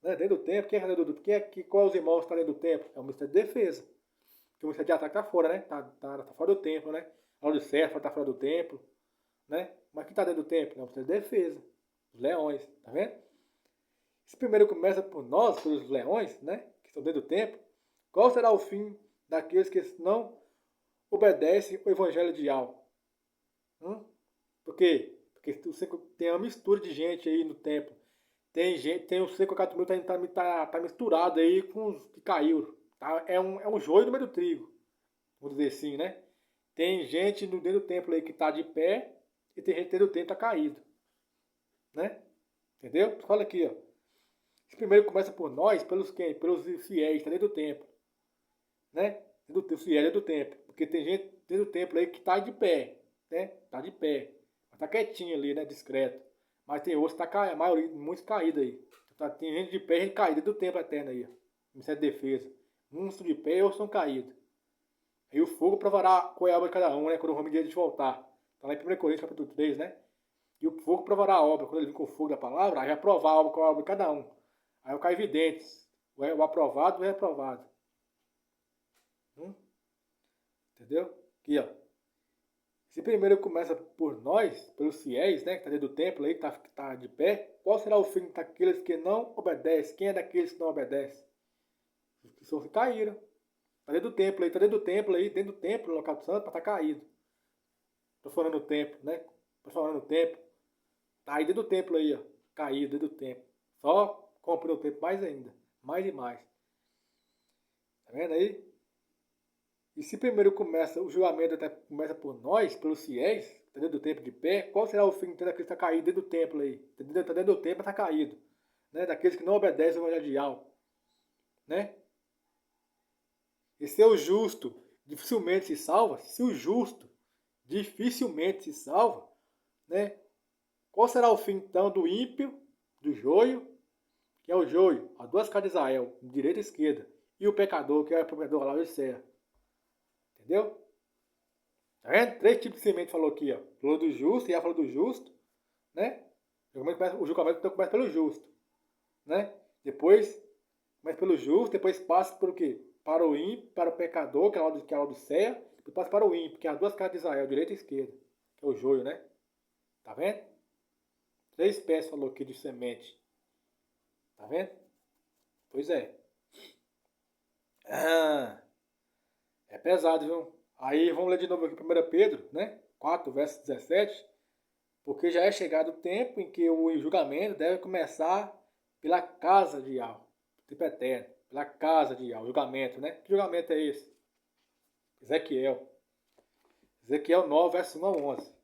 Né? Dentro do templo, quem é dentro do templo? Qual é os irmãos que estão dentro do templo? É o ministério de defesa. Porque o ministério de ataque está fora, né? Tá fora do templo, né? A hora de certo está fora do templo, né? Mas quem está dentro do templo? É o ministério de defesa. Os leões, tá vendo? Se primeiro começa por nós, pelos leões, né? Que estão dentro do templo, qual será o fim daqueles que não obedecem o evangelho de Al? Por quê? Porque tem uma mistura de gente aí no templo. Tem gente, tem os 54 mil tá misturado aí com os que caíram. Tá? É um joio no meio do trigo. Vamos dizer assim, né? Tem gente dentro do templo aí que está de pé e tem gente dentro do templo que está caído. Né? Entendeu? Fala aqui, ó. Esse primeiro começa por nós, pelos quem? Pelos fiéis, está dentro do templo. Né? Os fiéis dentro do templo. Porque tem gente dentro do templo aí que está de pé. Né? Está de pé. Mas está quietinho ali, né? Discreto. Mas tem outros que tá a maioria, muitos caídos aí. Tem gente de pé e gente caída do tempo eterno aí. Ministério de Defesa. Uns estão de pé e outros estão caídos. Aí o fogo provará qual é a obra de cada um, né? Quando o homem de voltar. Está lá em 1 Coríntios capítulo 3, né? E o fogo provará a obra. Quando ele vem com o fogo da palavra, aí vai provar a obra, qual é a obra de cada um. Aí vai ficar evidente o aprovado e o reprovado. Entendeu? Aqui, ó. Se primeiro começa por nós, pelos fiéis, né, que está dentro do templo aí, que está de pé, qual será o fim daqueles que não obedecem? Quem é daqueles que não obedecem? Os que são que caíram. Está dentro do templo aí, está dentro do templo aí, dentro do templo, no local do santo, para estar caído. Estou falando do templo, né? Estou falando do templo. Está aí dentro do templo aí, ó, caído dentro do templo. Só compra o templo mais ainda, mais e mais. Tá vendo aí? E se primeiro começa o julgamento começa por nós, pelos fiéis, tá dentro do templo de pé, qual será o fim daqueles que está caído dentro do templo aí? Está dentro do templo, está caído. Né? Daqueles que não obedecem ao evangelho de Al. Né? E se o justo dificilmente se salva, se o justo dificilmente se salva, né? Qual será o fim então do ímpio, do joio, que é o joio, as duas casas de Israel, direita e esquerda, e o pecador, que é o pecador lá de serra. Entendeu? Tá vendo? 3 tipos de semente falou aqui, ó. Falou do justo, já falou do justo, né? O julgamento então começa pelo justo, né? Depois, começa pelo justo, depois passa por o quê? Para o ímpio, para o pecador, que é a Laodiceia, depois passa para o ímpio, que é as duas casas de Israel, direita e esquerda, que é o joio, né? Tá vendo? 3 espécies falou aqui de semente. Tá vendo? Pois é. É pesado, viu? Aí vamos ler de novo aqui 1 Pedro, né? 4, verso 17. Porque já é chegado o tempo em que o julgamento deve começar pela casa de Yahweh, tempo eterno, pela casa de Yahweh, julgamento, né? Que julgamento é esse? Ezequiel 9, verso 1 a 11.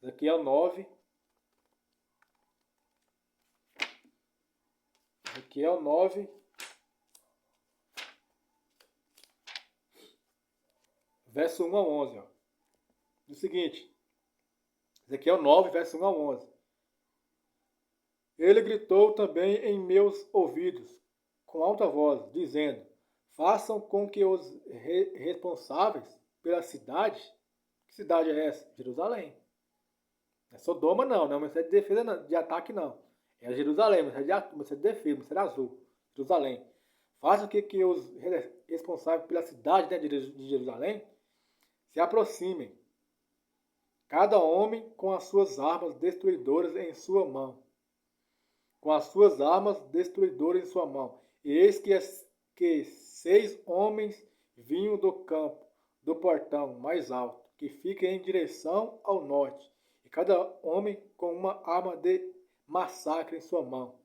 Ezequiel 9, verso 1 a 11. Ó. Diz o seguinte, Ezequiel 9, verso 1 a 11. Ele gritou também em meus ouvidos, com alta voz, dizendo, façam com que os responsáveis pela cidade, que cidade é essa? Jerusalém. Não é Sodoma não é Ministério de Defesa não, de ataque não. É Jerusalém, Ministério de Defesa, Ministério Azul, Jerusalém. Façam com que os responsáveis pela cidade, né, de Jerusalém se aproximem, cada homem com as suas armas destruidoras em sua mão. Com as suas armas destruidoras em sua mão. E eis que 6 homens vinham do campo, do portão mais alto, que fica em direção ao norte, e cada homem com uma arma de massacre em sua mão.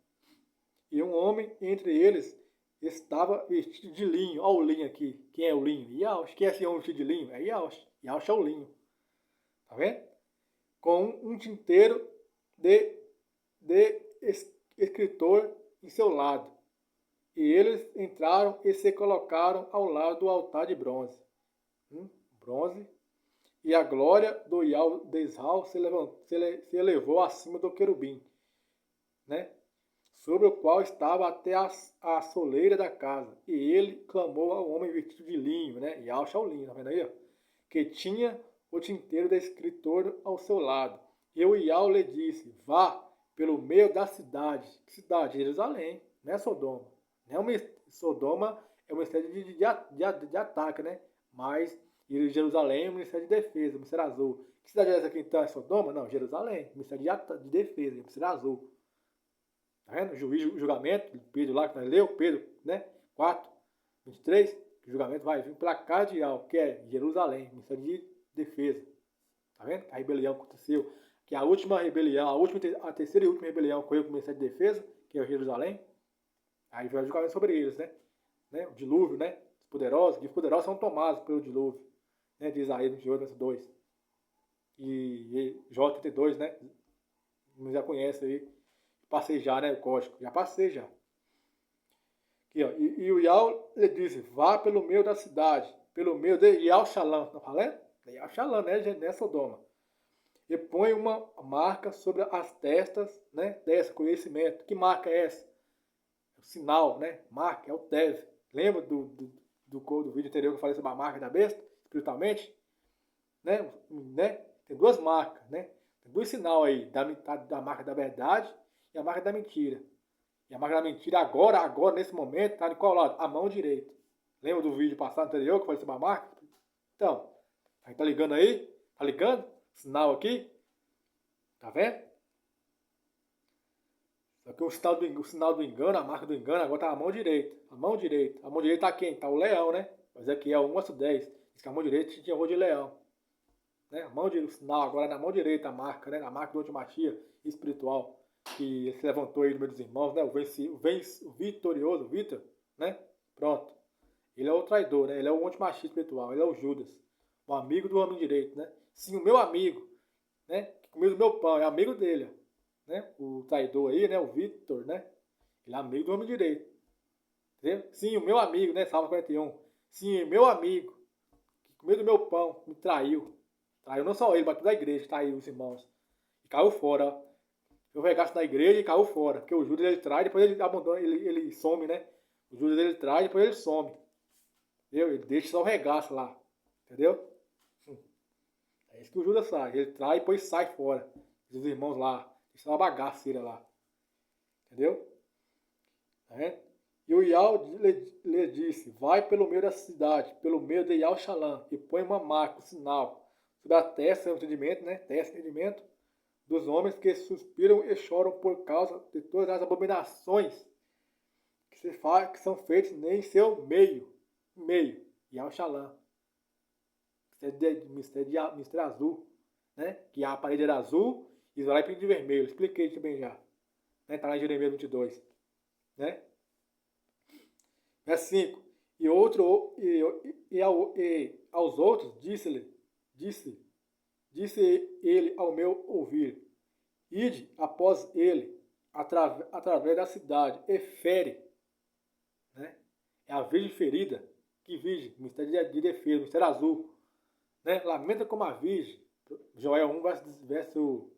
E um homem entre eles estava vestido de linho. Olha o linho aqui. Quem é o linho? Yaush. Quem é esse homem vestido de linho? É Yaush. Yaush é o linho. Tá vendo? Com um tinteiro de escritor em seu lado. E eles entraram e se colocaram ao lado do altar de bronze. E a glória do Yahweh de Israel se elevou acima do querubim. Né? sobre o qual estava até a soleira da casa. E ele clamou ao homem vestido de linho, né? E alça o linho, tá vendo aí? Ó? Que tinha o tinteiro da escritor ao seu lado. E o Iau lhe disse, vá pelo meio da cidade. Que cidade? Jerusalém, não é Sodoma. Não é uma, Sodoma é um ministério de ataque, né? Mas Jerusalém é um ministério de defesa, um ministério azul. Que cidade é essa aqui então? É Sodoma? Não, Jerusalém, ministério de defesa, um ministério azul. Tá vendo? Julgamento, Pedro lá que nós leu, Pedro, né? 4, 23, o julgamento vai vir pela casa de Iau, que é Jerusalém, ministério de defesa. Tá vendo? A rebelião aconteceu, que a última rebelião, a terceira e última rebelião ocorreu com o ministério de defesa, que é Jerusalém. Aí vai o julgamento sobre eles, né? O dilúvio, né? Os poderosos são tomados pelo dilúvio, né? De Isaías 28, verso 2. E Jó 32, né? Você já conhece aí. Passei já, né? O código. Já passei já. Aqui, ó. E o Iau lhe disse, vá pelo meio da cidade, pelo meio de Iau Shalom. Tá falando? Iau Shalom, né? Não é Sodoma. E põe uma marca sobre as testas, né? Desse conhecimento. Que marca é essa? O sinal, né? Marca, é o Tev. Lembra do vídeo anterior que eu falei sobre a marca da besta? Espiritualmente? Né? Tem duas marcas, né? Tem dois sinais aí, da marca da verdade e a marca da mentira. E a marca da mentira agora, nesse momento, está de qual lado? A mão direita. Lembra do vídeo passado anterior que eu falei sobre a marca? Então, aí tá ligando aí? Tá ligando? Sinal aqui? Tá vendo? Só que o sinal do engano, a marca do engano, agora tá na mão direita. A mão direita. A mão direita tá quem? Tá o leão, né? Mas aqui é o 1:10. Diz que a mão direita tinha o de leão. Né? O sinal agora é na mão direita, a marca, né? A marca do Antimachia espiritual. Que se levantou aí no meio dos irmãos, né? O vitorioso, o Vitor, né? Pronto. Ele é o traidor, né? Ele é o Antimachia espiritual. Ele é o Judas. O amigo do homem direito, né? Sim, o meu amigo, né? Que comeu do meu pão, é amigo dele, né? O traidor aí, né? O Vitor, né? Ele é amigo do homem direito. Entendeu? Sim, o meu amigo, né? Salmo 41. Sim, meu amigo, que comeu do meu pão, me traiu. Traiu não só ele, mas toda a igreja, traiu os irmãos. E caiu fora, ó. Eu regaço na igreja e caiu fora. Porque o Judas ele trai, depois ele abandona, ele some, né? O Judas ele trai, depois ele some. Entendeu? Ele deixa só o regaço lá. Entendeu? É isso que o Judas faz. Ele trai e depois sai fora. Os irmãos lá. Deixa uma bagaceira lá. Entendeu? É? E o Iau lhe disse, vai pelo meio da cidade, pelo meio de Iau Shalom, e põe uma marca, um sinal, sobre a testa, o entendimento, né? Testa, entendimento, dos homens que suspiram e choram por causa de todas as abominações que são feitas em seu meio, Iau Shalom. Mistério azul, né? Que a parede era azul e Israel é de vermelho. Expliquei também já. Né? Tá lá em Jeremias 22. Né? Verso 5. E aos outros disse ele ao meu ouvir, ide após ele, através da cidade, e fere. Né? É a virgem ferida, que virgem, mistério de defesa, mistério azul. Né? Lamenta como a virgem, Joel 1, verso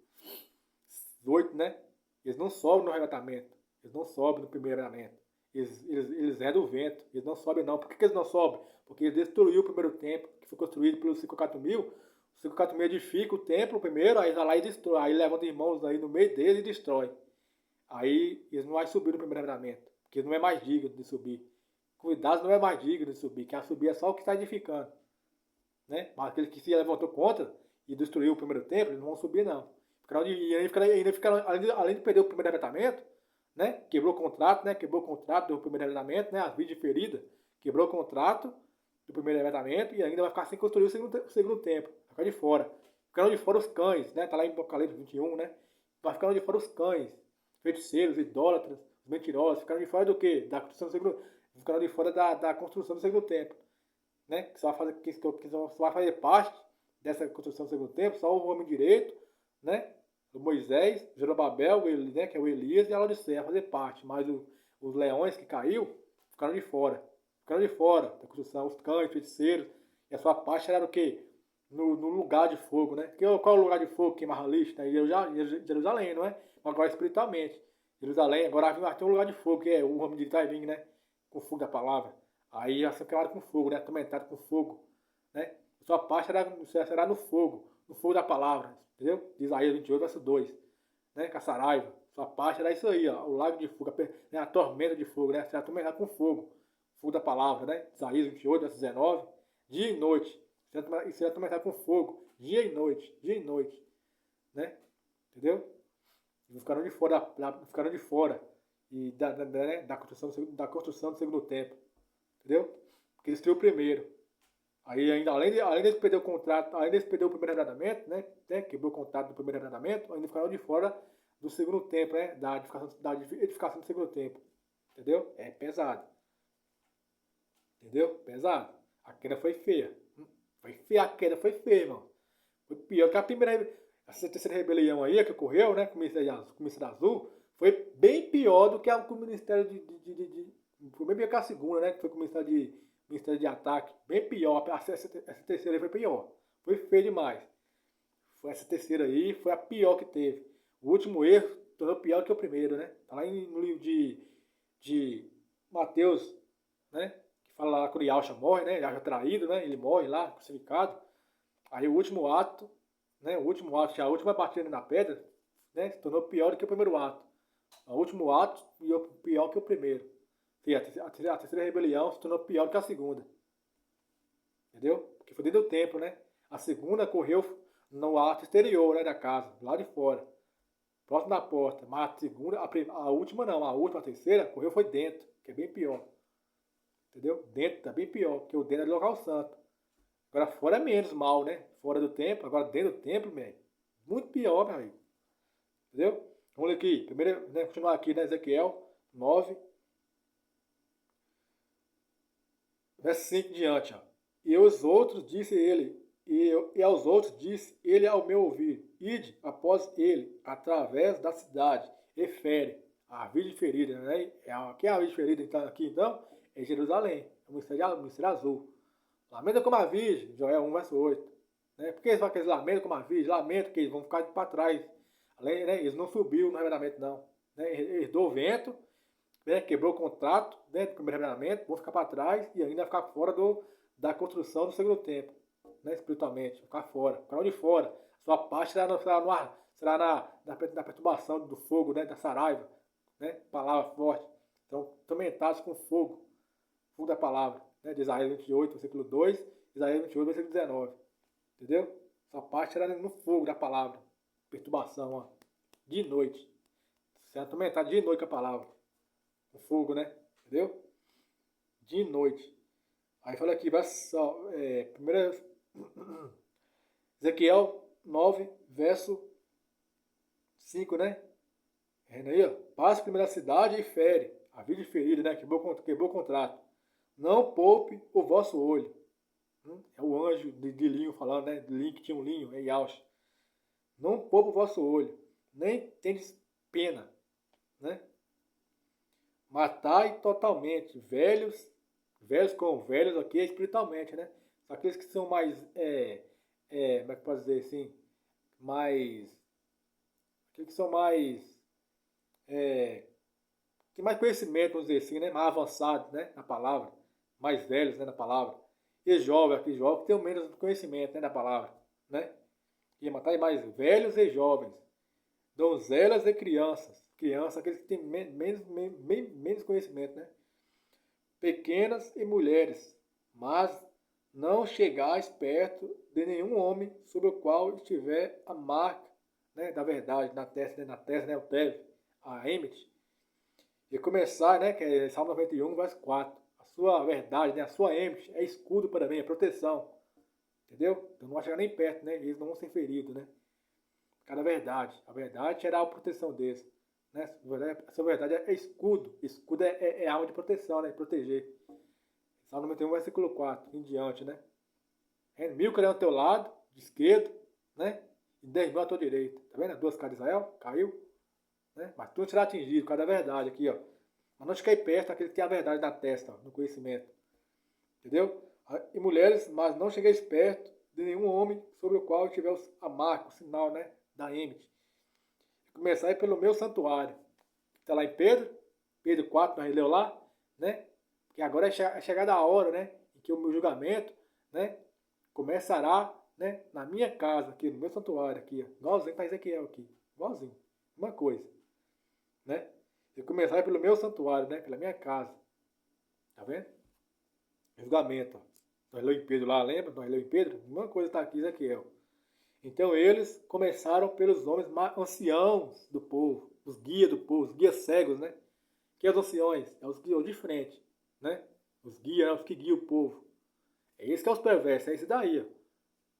8, né? Eles não sobem no arrebatamento, eles não sobem no primeiro arrebatamento. Eles é do vento, eles não sobem não. Por que eles não sobem? Porque eles destruíram o primeiro templo, que foi construído pelos 54.000. Os 54.000 edificam o templo primeiro, aí vai lá e destrói. Aí levanta irmãos aí no meio deles e destrói. Aí eles não vão subir no primeiro arrebatamento, porque não é mais digno de subir. Cuidado, não é mais digno de subir, quem subir é só o que está edificando. Né? Mas aquele que se levantou contra e destruiu o primeiro templo, eles não vão subir não. E ainda ficaram, além de perder o primeiro arrebatamento, né? Quebrou o contrato, né? Quebrou o contrato do primeiro arrebatamento, né? As vidas ferida, quebrou o contrato do primeiro arrebatamento e ainda vai ficar sem construir o segundo templo. Vai ficar de fora. Ficaram de fora os cães, né? Tá lá em Apocalipse 21, né? Vai ficar de fora os cães, feiticeiros, idólatras, os mentirosos. Ficaram de fora do quê? Da construção do segundo. Ficaram de fora da construção do segundo templo. Né? Que só vai fazer parte dessa construção do segundo templo, só o homem direito, né? O Moisés, Zorobabel, né? Que é o Elias e a Laodiceia, fazer parte. Mas os leões que caiu ficaram de fora. Ficaram de fora da construção, os cães, feiticeiros. E a sua parte era o quê? No lugar de fogo, né? Qual é o lugar de fogo que queimava lixo? Né? Jerusalém, não é? Agora espiritualmente. Jerusalém, agora tem um lugar de fogo, que é o homem de vai vir, né? Com fogo da palavra. Aí já são queimados com fogo, né? Atormentado com fogo, né? Sua parte será no fogo da palavra, entendeu? De Isaías 28, verso 2, né? Com a saraiva. Sua parte era isso aí, ó, o lago de fogo, a tormenta de fogo, né? Será atormentado com fogo, fogo da palavra, né? Isaías 28, verso 19, dia e noite. E será atormentado com fogo, dia e noite, né? Entendeu? Ficaram de fora e da construção do segundo templo. Entendeu? Porque eles criou o primeiro. Aí ainda, além de perder o contrato, além de perder o primeiro arrendamento, né? Quebrou o contrato do primeiro arrendamento, ainda ficaram de fora do segundo templo, né? Da edificação do segundo templo. Entendeu? É pesado. Entendeu? Pesado. A queda foi feia. Foi feia, a queda foi feia, irmão. Foi pior que a primeira. Essa terceira rebelião aí que ocorreu, né, com o Ministério Azul, foi bem pior do que com o Ministério foi bem pior que a segunda, né, que foi com o Ministério de Ataque. Bem pior. Essa terceira aí foi pior. Foi feio demais. Essa terceira aí foi a pior que teve. O último erro tornou pior que o primeiro, né? Tá lá no livro de Mateus, né? Que fala lá quando Yahshua morre, né? Yahshua traído, né? Ele morre lá, crucificado. Aí o último ato, né? O último ato, a última batida na pedra, né? Se tornou pior do que o primeiro ato. O último ato pior que o primeiro. A terceira rebelião se tornou pior do que a segunda. Entendeu? Porque foi dentro do templo, né? A segunda correu no ato exterior, né, da casa, lá de fora, próximo da porta. Mas a segunda, a última não, a última, a terceira, correu foi dentro, que é bem pior. Entendeu? Dentro tá bem pior, porque o dentro é do local santo. Agora fora é menos mal, né? Fora do templo, agora dentro do templo, man, muito pior, meu amigo. Entendeu? Vamos ler aqui, primeiro, né, continuar aqui, né, Ezequiel 9, verso 5 em diante, ó. E aos outros disse ele, e aos outros disse ele ao meu ouvido, ide após ele, através da cidade, e fere a virgem ferida, né? Quem é a virgem ferida então, aqui então? É Jerusalém, é o mistério azul. Lamenta como a virgem, Joel 1, verso 8. Né? Por que eles falam que eles lamentam como a virgem? Lamentam que eles vão ficar para trás. Além, né? Eles não subiu no revelamento, não. Né? Herdou o vento, né? Quebrou o contrato, né? Do primeiro revelamento, vão ficar para trás e ainda ficar fora da construção do segundo templo, né? Espiritualmente, ficar fora, ficar de fora. Sua parte será na perturbação do fogo, né? Da saraiva, né? Palavra forte. Então, tormentados com fogo da palavra, né? De Isaías 28, versículo 2, Isaías 28, versículo 19. Entendeu? Sua parte era no fogo da palavra. Perturbação, ó. De noite. Você é atormentado de noite com a palavra. O fogo, né? Entendeu? De noite. Aí fala aqui, primeira Ezequiel 9, verso 5, né? Aí, ó. Passe primeiro a cidade e fere. A vida ferida, né? Quebrou o contrato. Não poupe o vosso olho. É o anjo de linho falando, né? De linho que tinha um linho, é Yahshua. Não poupe o vosso olho, nem tendes pena, né? Matai totalmente, velhos com velhos aqui é espiritualmente, né? Aqueles que são mais, como é que pode dizer assim, aqueles que são mais, tem mais conhecimento, vamos dizer assim, né? Mais avançados, né? Na palavra, mais velhos, né? Na palavra. E jovens, aqueles jovens que têm menos conhecimento, né? Na palavra, né? E matar mais velhos e jovens, donzelas e crianças, aqueles que têm menos conhecimento, né? Pequenas e mulheres, mas não chegais perto de nenhum homem sobre o qual estiver a marca, né, da verdade na testa, né, o Tev, a Emet. E começar, né, que é Salmo 91, verso 4. A sua verdade, né, a sua Emet é escudo para mim, é proteção. Entendeu? Então não vai chegar nem perto, né? Eles não vão ser feridos, né? Cada verdade. A verdade será a proteção deles. Né? Essa verdade é escudo. Escudo é arma de proteção, né? Proteger. Salmo 91, versículo 4, em diante, né? 1000 cairão ao teu lado, de esquerdo, né? E 10.000 à tua direita. Tá vendo? As duas caras de Israel caiu. Né? Mas tu não será atingido, cada verdade aqui, ó. Mas não te cai perto daquele que tem a verdade na testa, ó, no conhecimento. Entendeu? E mulheres, mas não chegueis perto de nenhum homem sobre o qual tiver a marca, o sinal, né? Da Emet. Começar pelo meu santuário, que está lá em Pedro 4, nós leu lá, né? Que agora é chegada a hora, né? Em que o meu julgamento, né? Começará, né? Na minha casa, aqui, no meu santuário, aqui, ó. Igualzinho para Ezequiel aqui. Igualzinho. Uma coisa, né? Eu começará pelo meu santuário, né? Pela minha casa. Tá vendo? Julgamento, ó. Nós leu em Pedro lá, lembra? Nós leu em Pedro? Uma coisa está aqui, Ezequiel. Então eles começaram pelos homens anciãos do povo, os guias do povo, os guias cegos, né? Que é os anciões, é os guias de frente, né? Os guias, é os que guiam o povo. É isso que é os perversos, é isso daí, ó.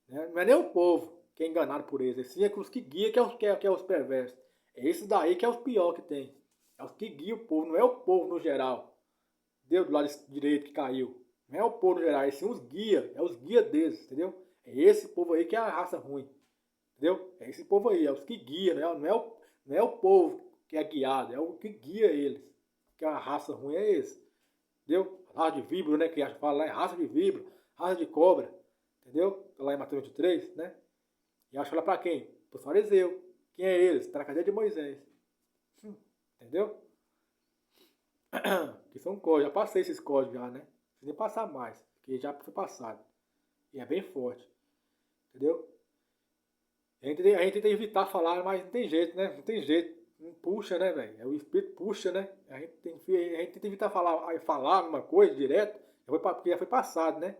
Não é nem o povo que é enganado por eles, sim é os que guiam que é os perversos. É isso daí que é os pior que tem. É os que guiam o povo, não é o povo no geral. Deus do lado direito que caiu. Não é o povo no geral, é sim os guias, é os guias deles, entendeu? É esse povo aí que é a raça ruim. Entendeu? É esse povo aí, é os que guiam, não é o povo que é guiado, é o que guia eles. Que a raça ruim é esse. Entendeu? Raça de víbora, né? Que fala lá, é raça de víbora, raça de cobra. Entendeu? Lá em Mateus 23, né? E acho que lá para quem? Para os fariseus. Quem é eles? Está na cadeia de Moisés. Entendeu? Que são códigos. Já passei esses códigos já, né? Não precisa nem passar mais. Porque já foi passado. E é bem forte. Entendeu? A gente tenta evitar falar, mas não tem jeito, né? Não tem jeito. Não puxa, né, velho? O espírito puxa, né? A gente tenta evitar falar uma coisa direto, porque já foi passado, né?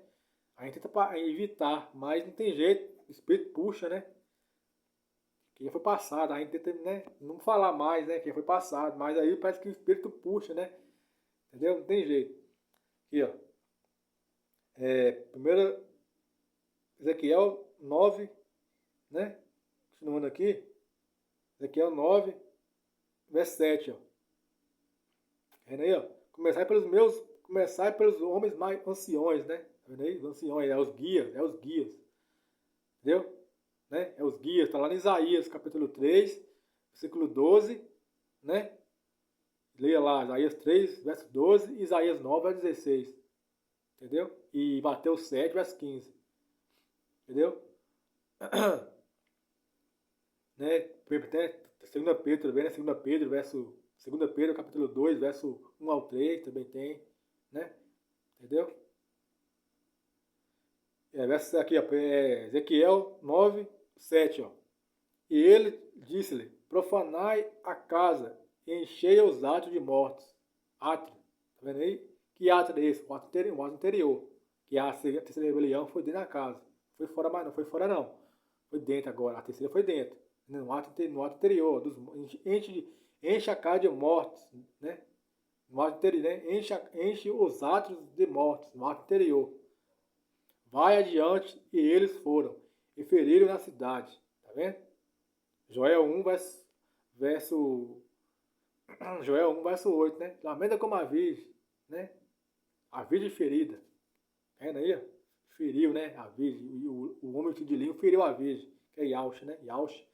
A gente tenta evitar, mas não tem jeito. O espírito puxa, né? Que já foi passado. A gente tenta, né, não falar mais, né? Que já foi passado. Mas aí parece que o espírito puxa, né? Entendeu? Não tem jeito. Aqui, ó. Primeiro Ezequiel 9, né? Continuando aqui. Ezequiel 9, verso 7, ó. Vendo aí, ó? Começai pelos homens mais anciões, né? Vendo aí? Os anciões, é os guias. Entendeu? Né? É os guias, está lá em Isaías, capítulo 3, versículo 12, né? Leia lá, Isaías 3, verso 12, e Isaías 9, verso 16. Entendeu? E Mateus 7, verso 15. Entendeu? Né? 2 Pedro também, né? 2 Pedro, capítulo 2, verso 1 ao 3, também tem, né? Entendeu? Verso aqui, ó, Ezequiel 9, 7, ó. E ele disse-lhe, profanai a casa e enchei os átrios de mortos. Átrio, tá vendo aí? Que átrio é esse? O átrio anterior. Que a terceira rebelião foi dentro da casa. Foi fora, mas não foi fora não. Foi dentro agora, a terceira foi dentro. No ato anterior, enche a casa de mortos, né? No ato anterior, né? Enche os átrios de mortos, no ato anterior. Vai adiante, e eles foram, e feriram na cidade. Tá vendo? Joel 1, Joel 1, verso 8, né? Lamenta como a virgem, né? A virgem ferida. Tá vendo aí? Feriu, né? A virgem. E o homem de linho feriu a virgem, que é Yaush, né? Yaush.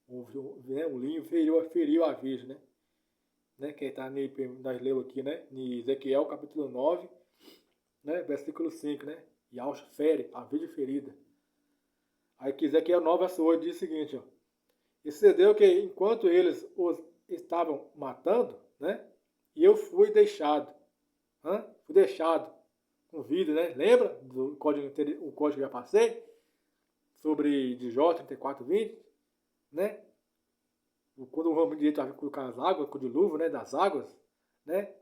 O linho feriu a virgem, né? Que está nós lemos aqui, né? Em Ezequiel capítulo 9, né? Versículo 5, né? Yaush fere, a virgem ferida. Aí que Ezequiel 9, verso 8 diz o seguinte, ó. E sucedeu que enquanto eles os estavam matando, né? E eu fui deixado. Fui deixado com vida, né? Lembra do código que eu já passei? Sobre de Jó 34:20, né? Quando o homem de direito vai colocar as águas, com o dilúvio, né? Das águas, né?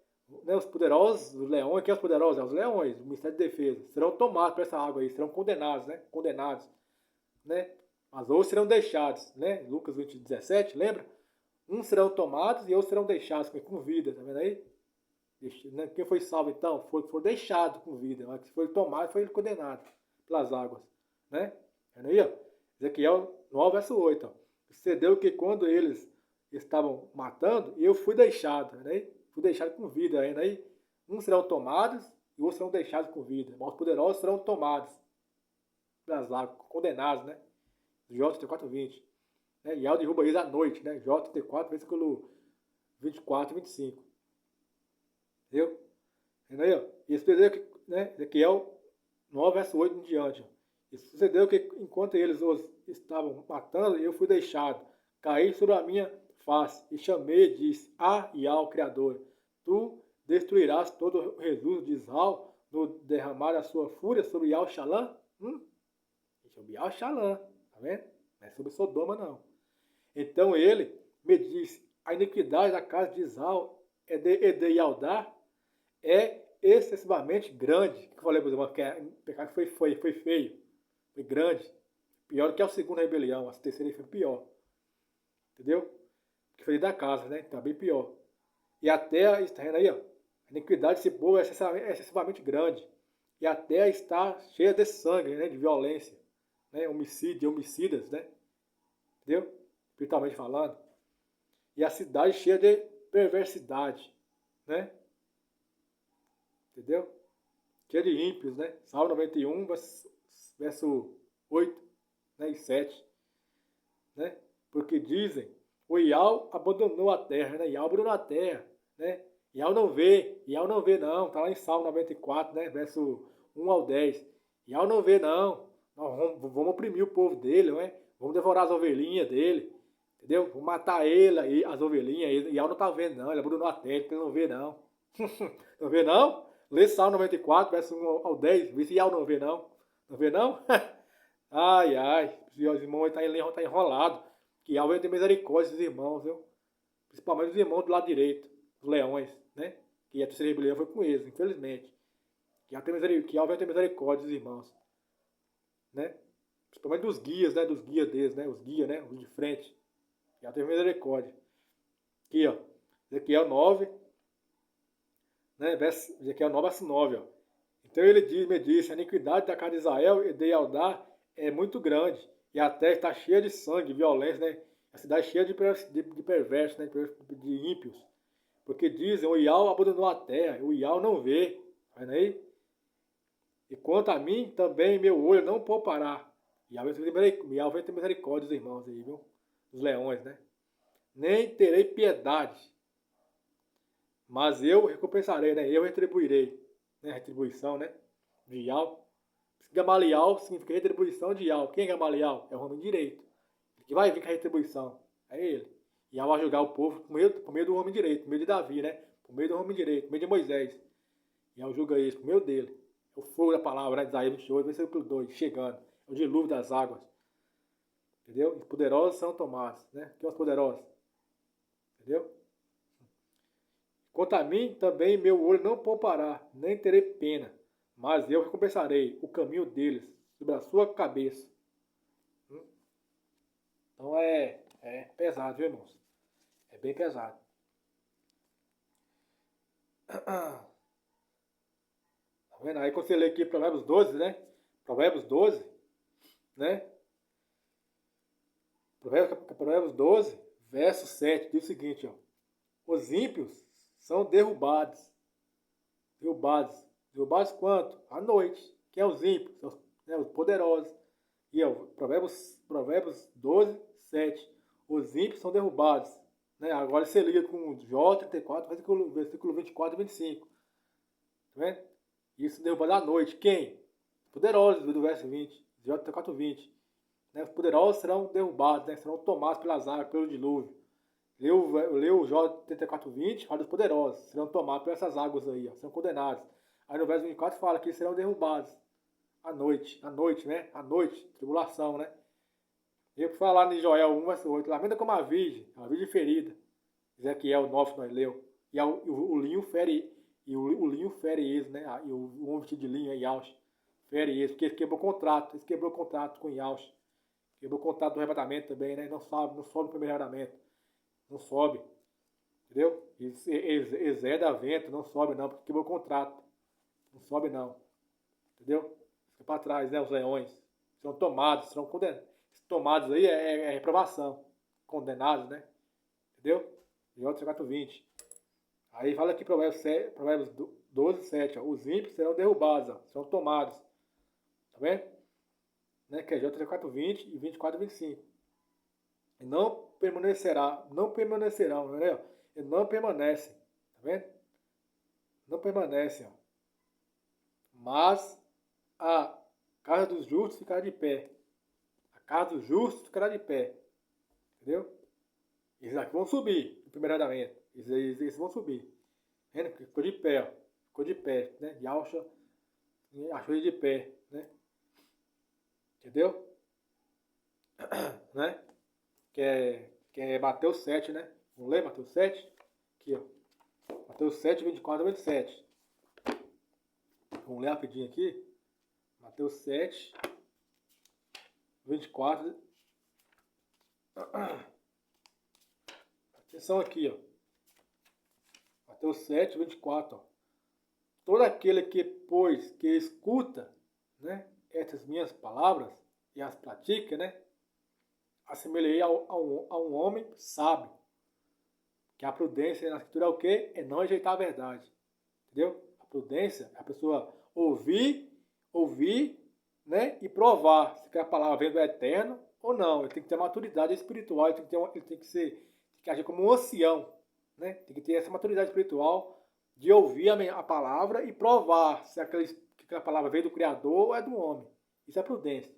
Os poderosos, os leões, quem é os poderosos? É os leões, o Ministério de Defesa. Serão tomados por essa água aí, serão condenados, né? Condenados, né? Mas outros serão deixados, né? Lucas 20:17, lembra? Uns serão tomados e outros serão deixados com vida, tá vendo aí? Quem foi salvo então? Foi deixado com vida, mas se foi tomado, foi condenado pelas águas, né? Tá vendo aí, ó? Ezequiel 9, verso 8, ó. Sucedeu que quando eles estavam matando, eu fui deixado, né? Fui deixado com vida ainda aí. Uns serão tomados e outros serão deixados com vida. Mas os poderosos serão tomados pelas águas, condenados, né? Jó 34:20. Né? E ao derruba eles à noite, né? Jó 34, versículo 24 e 25. Entendeu? Entendeu? E sucedeu que, né? Ezequiel 9, verso 8 em diante. Ó. E sucedeu que enquanto eles os estavam matando, eu fui deixado. Caí sobre a minha faz. E chamei e disse, Iau, Criador, tu destruirás todo o resultado de Israel no derramar a sua fúria sobre Iau Shalã? Sobre Iau Shalã, tá vendo? Não é sobre Sodoma, não. Então ele me disse, a iniquidade da casa de Israel de Yaudá é excessivamente grande. Que eu falei, por exemplo, que o pecado foi feio, foi grande. Pior do que a segunda rebelião, a terceira foi pior. Entendeu? Que foi da casa, né? Então, bem pior. E a terra, está vendo aí, ó? A iniquidade desse povo é excessivamente grande. E a terra está cheia de sangue, né? De violência, né? Homicídio, homicidas, né? Entendeu? Espiritualmente falando. E a cidade cheia de perversidade, né? Entendeu? Cheia de ímpios, né? Salmo 91, verso 8, né? E 7, né? Porque dizem, o Iau abandonou a terra, né? Iau abandonou a terra, né? Iau não vê não. Tá lá em Salmo 94, né? Verso 1 ao 10. Iau não vê não. Nós vamos oprimir o povo dele, né? Vamos devorar as ovelhinhas dele, entendeu? Vamos matar ele, as ovelhinhas. Iau não tá vendo não, ele abandonou a terra, ele não vê não. Não vê não? Lê Salmo 94, verso 1 ao 10, vê se Iau não vê não. Não vê não? Ai, os irmãos estão enrolados. Que Yahweh tem misericórdia dos irmãos, viu? Principalmente os irmãos do lado direito, os leões, né? Que a terceira rebelião foi com eles, infelizmente. Que Yahweh tem misericórdia dos irmãos, né? Principalmente dos guias, né? Dos guias deles, né? Os guias, né? Os de frente. Yahweh tem misericórdia. Aqui, ó. Ezequiel 9, né? Ezequiel 9, verso 9, ó. Então ele me disse, a iniquidade da casa de Israel e de Yaldá é muito grande. E a terra está cheia de sangue, violência, né? A cidade cheia de perversos, né? De ímpios. Porque dizem, o Iau abandonou a terra, o Iau não vê. Tá vendo aí? E quanto a mim, também meu olho não poupará. Iau vai ter misericórdia dos irmãos aí, viu? Dos leões, né? Nem terei piedade. Mas eu recompensarei, né? Eu retribuirei. Né? Retribuição, né? De Iau. Gamaliel significa retribuição de Iau. Quem é Gamaliel? É o homem direito. Que vai vir com a retribuição. É ele. E Iau vai julgar o povo por meio do homem direito, por meio de Davi, né? Por meio do homem direito, por meio de Moisés. E Iau julga isso por meio dele. É o fogo da palavra, né? Isaías 28, versículo 2, chegando. É o dilúvio das águas. Entendeu? Os poderosos são tomados, né? Quem são os poderosos? Entendeu? Quanto a mim, também meu olho não poupará, nem terei pena. Mas eu recompensarei o caminho deles sobre a sua cabeça. Então é pesado, viu, irmãos? É bem pesado. Tá vendo? Aí quando você lê aqui Provérbios 12, né? Provérbios 12, né? Provérbios 12, verso 7, diz o seguinte, ó. Os ímpios são derrubados. Derrubados quanto? À noite. Quem é os ímpios? São os poderosos. E ó, Provérbios 12, 7. Os ímpios são derrubados. Né? Agora você liga com Jó 34, versículo 24 e 25. Tá vendo? Isso derrubado à noite. Quem? Poderosos, do verso 20. Jó 34, 20. Né? Os poderosos serão derrubados, né? Serão tomados pelas águas, pelo dilúvio. Leu Jó 34, 20, fala dos poderosos. Serão tomados por essas águas aí, ó, serão condenados. Aí no verso 24 fala que eles serão derrubados. À noite, né? À noite, tribulação, né? E eu falar em Joel 1, verso 8, lamenta como a virgem ferida. Ezequiel 9, nós leu. E o linho fere, o linho fere eles, né? E o homem vestido de linho, Yaush, fere eles, porque eles quebrou o contrato com Yaush. Quebrou o contrato do arrebatamento também, né? Não sobe no primeiro arrebatamento. Não sobe. Entendeu? Exeda vento, não sobe não, porque quebrou o contrato. Não sobe não. Entendeu? Fica para trás, né? Os leões. Serão tomados, serão condenados. Tomados aí é reprovação. Condenados, né? Entendeu? Jó 34, 20. Aí fala aqui Provérbios 12, 7. Ó. Os ímpios serão derrubados, ó, serão tomados. Tá vendo? Né? Que é Jó 34, 20 e 24, 25. E não permanecerão, né? E não permanecem. Tá vendo? Não permanecem, ó. Mas a casa dos justos ficará de pé. A casa dos justos ficará de pé. Entendeu? Esses aqui vão subir, no primeiro andamento. Esses vão subir. Vendo? Ficou de pé, ó. Ficou de pé, né? Yahshua achou ele de pé, né? Entendeu? Né? Que é Mateus 7, né? Vamos ler Mateus 7? Aqui, ó. Mateus 7, 24 a 27. Vamos ler rapidinho aqui. Mateus 7, 24. Atenção aqui, ó. Mateus 7, 24. Ó. Todo aquele que, pois, que escuta, né, estas minhas palavras e as pratica, né, assemelhei a um homem sábio. Que a prudência na escritura é o quê? É não rejeitar a verdade. Entendeu? A prudência é a pessoa ouvir, né, e provar se a palavra vem do eterno ou não. Ele tem que ter maturidade espiritual, ele tem que agir como um ancião, né? Tem que ter essa maturidade espiritual de ouvir a palavra e provar se aquela palavra veio do Criador ou é do homem. Isso é prudência.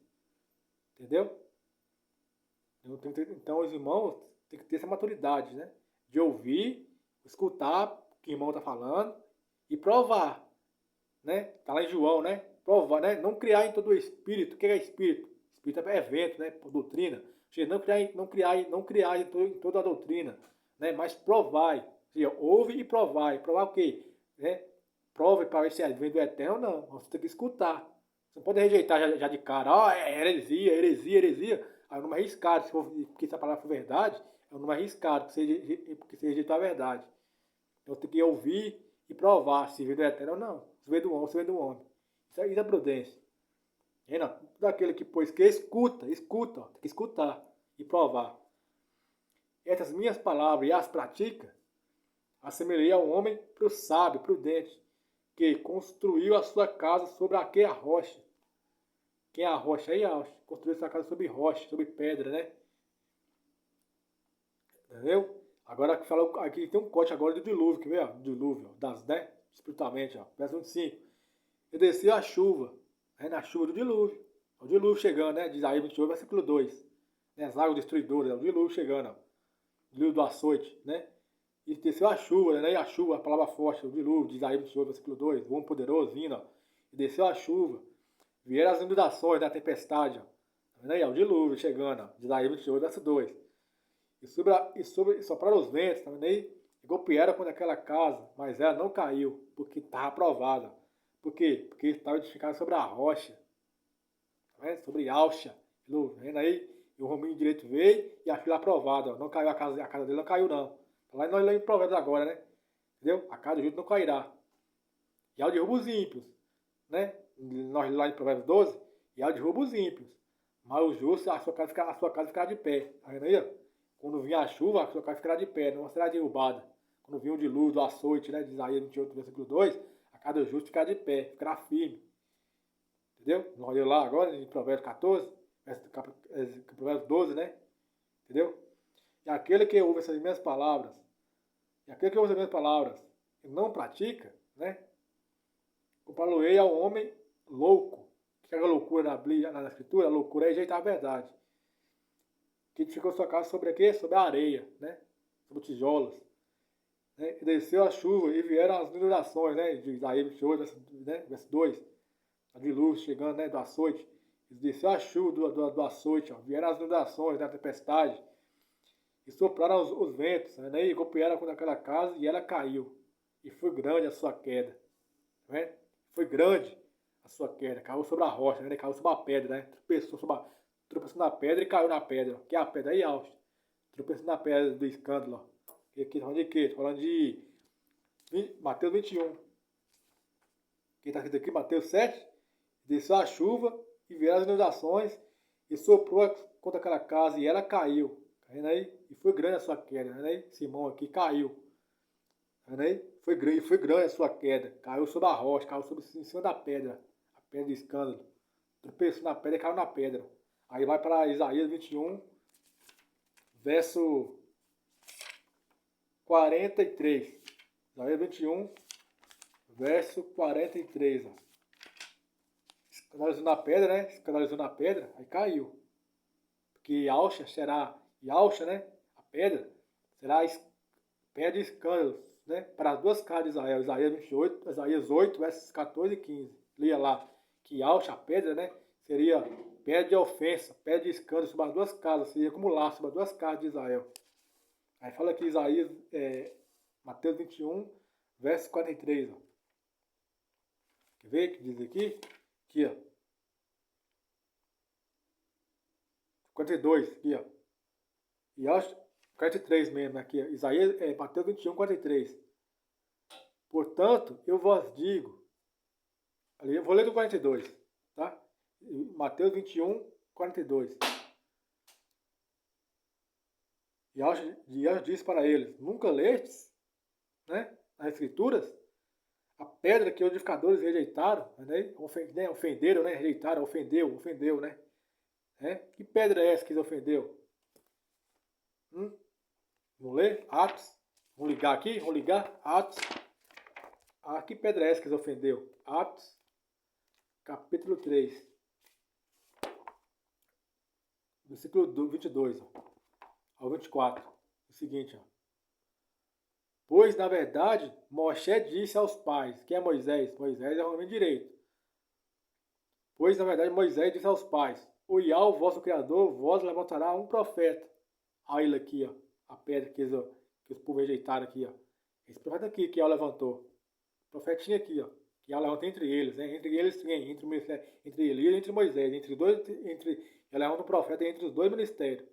Entendeu? Então os irmãos têm que ter essa maturidade, né? De ouvir, escutar o que o irmão está falando e provar, né? Tá lá em João, né? Provar, né? Não criar em todo o espírito. O que é espírito? Espírito é evento, né? Por doutrina. Ou seja, não criar em toda a doutrina, né? Mas provai. Ou seja, ouve e provai. Provar o quê? Né? Prove para ver se vem do eterno ou não. Você tem que escutar. Você não pode rejeitar já de cara. Ó, é heresia. Aí eu não me arriscado, porque se a palavra for verdade, eu não me arriscado, porque você rejeitou a verdade. Eu tenho que ouvir e provar se veio do eterno ou não. Se veio do homem, se veio do homem. Isso é prudência. Tudo aquele que, pois, que escuta, ó, tem que escutar e provar. Essas minhas palavras e as pratica, assemelhei a um homem sábio, prudente, que construiu a sua casa sobre a rocha. Quem é a rocha aí? Construiu sua casa sobre rocha, sobre pedra, né? Entendeu? Agora aqui tem um corte agora do dilúvio, quer ver? Dilúvio, né? Espiritualmente, ó. Verso 25. E desceu a chuva, né? Na chuva do dilúvio. O dilúvio chegando, né? De Isaías 28, versículo 2. Né? As águas destruidoras, o dilúvio chegando, ó. O dilúvio do açoite, né? E desceu a chuva, né? E a chuva, a palavra forte, o dilúvio de Isaías 28, versículo 2. O homem poderoso vindo, ó. E desceu a chuva. Vieram as inundações, né? A tempestade, ó. Tá vendo aí, ó? O dilúvio chegando, ó. De Isaías 28, verso 2. E sopraram os ventos, tá vendo aí? E golpearam contra aquela casa, mas ela não caiu, porque estava aprovada. Por quê? Porque estava edificada sobre a rocha. Tá vendo? Sobre Alcha. Tá vendo aí? E o Rominho direito veio e achou aprovada. Não caiu a casa dele, não caiu não. Tá lá nós lemos Provérbios agora, né? Entendeu? A casa do justo não cairá. E ao derrubo os ímpios, né? Nós lá em Provérbios 12, e ao derrubo os ímpios. Mas o justo, a sua casa ficará de pé. Tá vendo aí? Ó? Quando vinha a chuva, a sua casa ficará de pé, não será derrubada. Quando vinha o dilúvio, do açoite, né, de Isaías 28, versículo 2, a casa do justo ficará de pé, ficará firme. Entendeu? Nós olhamos lá agora, em Provérbios 14, Provérbios 12, né? Entendeu? E aquele que ouve essas minhas palavras, e não pratica, né? Compará-lo-ei ao homem louco. O que é a loucura na Escritura? A loucura é rejeitar a verdade. Que edificou sua casa sobre quê? Sobre a areia, né? Sobre tijolos. Né? E desceu a chuva e vieram as inundações, né? De Isaías 28, né? Verso 2. A dilúvio chegando, né? Do açoite. E desceu a chuva do açoite, ó. Vieram as inundações, né? A tempestade. E sopraram os ventos, né? E golpearam contra aquela casa e ela caiu. E foi grande a sua queda. Né? Foi grande a sua queda. Caiu sobre a rocha, né? Caiu sobre a pedra, né? Tropeçou na pedra e caiu na pedra. Que é a pedra aí, Austin. Tropeçou na pedra do escândalo. Aqui falando de quê? Falando de Mateus 21. Quem está escrito aqui? Mateus 7. Desceu a chuva e vieram as inundações e soprou contra aquela casa e ela caiu. Tá vendo aí? E foi grande a sua queda. Tá vendo aí? Simão aqui caiu. Tá vendo aí? Foi grande a sua queda. Caiu sobre a rocha, caiu em cima da pedra. A pedra do escândalo. Tropeçou na pedra e caiu na pedra. Aí vai para Isaías 21, verso 43. Isaías 21, verso 43. Ó. Escandalizou na pedra, né? Escandalizou na pedra, aí caiu. Porque Alcha será, e Alcha, né? A pedra, será pede escândalos, né, para as duas casas de Israel. Isaías 28, Isaías 8, versos 14 e 15. Lia lá que alcha, a pedra, né, seria pedra de ofensa, pedra de escândalo sobre as duas casas, seria como laço sobre as duas casas de Israel. Aí fala aqui Isaías, Mateus 21, verso 43. Ó. Quer ver o que diz aqui? Aqui, ó. 42, aqui, ó. E acho 43 mesmo, aqui, ó. Isaías, Mateus 21, 43. Portanto, eu vos digo, ali, eu vou ler do 42, tá? Mateus 21, 42. E Anjo disse para eles, nunca lestes, né, nas Escrituras, a pedra que os edificadores rejeitaram, né, ofenderam, né, rejeitaram, ofendeu, né? Que pedra é essa que eles ofendeu? Vamos ler? Atos. Vamos ligar aqui? Vamos ligar? Atos. Que pedra é essa que eles ofendeu? Atos, capítulo 3. Versículo 22 ao 24. O seguinte, ó. Pois, na verdade, Moshe disse aos pais, quem é Moisés? Moisés é o homem direito. Pois, na verdade, Moisés disse aos pais, o Iá, o vosso Criador, vós levantará um profeta. Olha ele aqui, ó, a pedra que os povos rejeitaram aqui, ó. Esse profeta aqui que Iá levantou. O profetinho aqui, ó, que Iá levantou entre eles, né? Entre eles quem? Entre Elias e entre Moisés. Ela levanta um profeta entre os dois ministérios.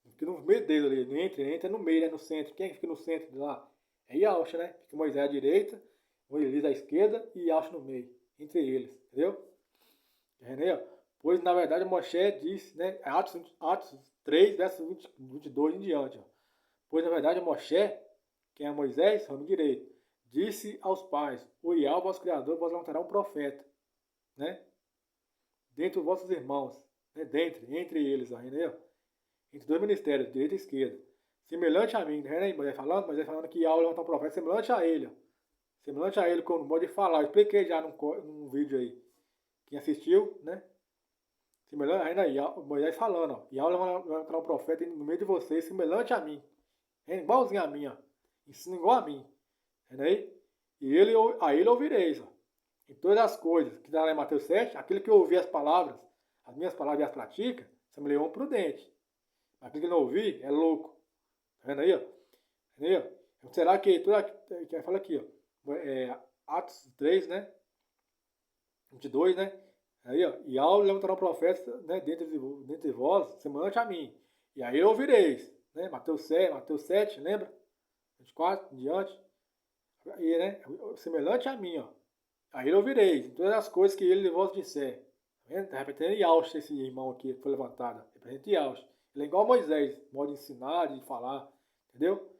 Fica no meio deles ali, não entra no meio, né? No centro. Quem fica no centro de lá? É Yahshua, né? Fica Moisés à direita, Elias à esquerda e Yahshua no meio. Entre eles, entendeu? Entendeu? Pois, na verdade, Moshe disse, né? Atos 3, verso 22 em diante. Ó. Pois, na verdade, Moshe, quem é Moisés, ramo direito, disse aos pais, o Iá, vosso Criador, vos levantará um profeta, né? Dentre os vossos irmãos, né? Entre eles, entendeu? Entre dois ministérios, direita e esquerda. Semelhante a mim, né? Moisés falando que Iá levantar um profeta semelhante a ele. Ó. Semelhante a ele, como modo de falar. Eu expliquei já num vídeo aí. Quem assistiu, né? Semelhante ainda Moisés falando, ó. Iá levantará um profeta no meio de vocês, semelhante a mim. Igualzinho a mim, ó. Ensina igual a mim. Entendeu? E a ele ouvireis, ó. Em todas as coisas, que está lá em Mateus 7, aquele que ouvir as palavras, as minhas palavras e as pratica, são leão prudente. Aquele que não ouvir é louco. Tá vendo aí, ó? Entendeu? Será que que fala aqui, ó. Atos 3, né? 22, né? Aí, ó. E ao levantará um profeta, né? Dentre vós, semelhante a mim. E aí ouvireis. Né? Mateus 7, lembra? 24, em diante. E, né? Semelhante a mim, ó. Aí ouvireis. Todas as coisas que ele vos disser. Tá vendo? Tá repetindo Yaush, esse irmão aqui que foi levantado. Representa Yaush. Ele é igual a Moisés, modo de ensinar, de falar, entendeu?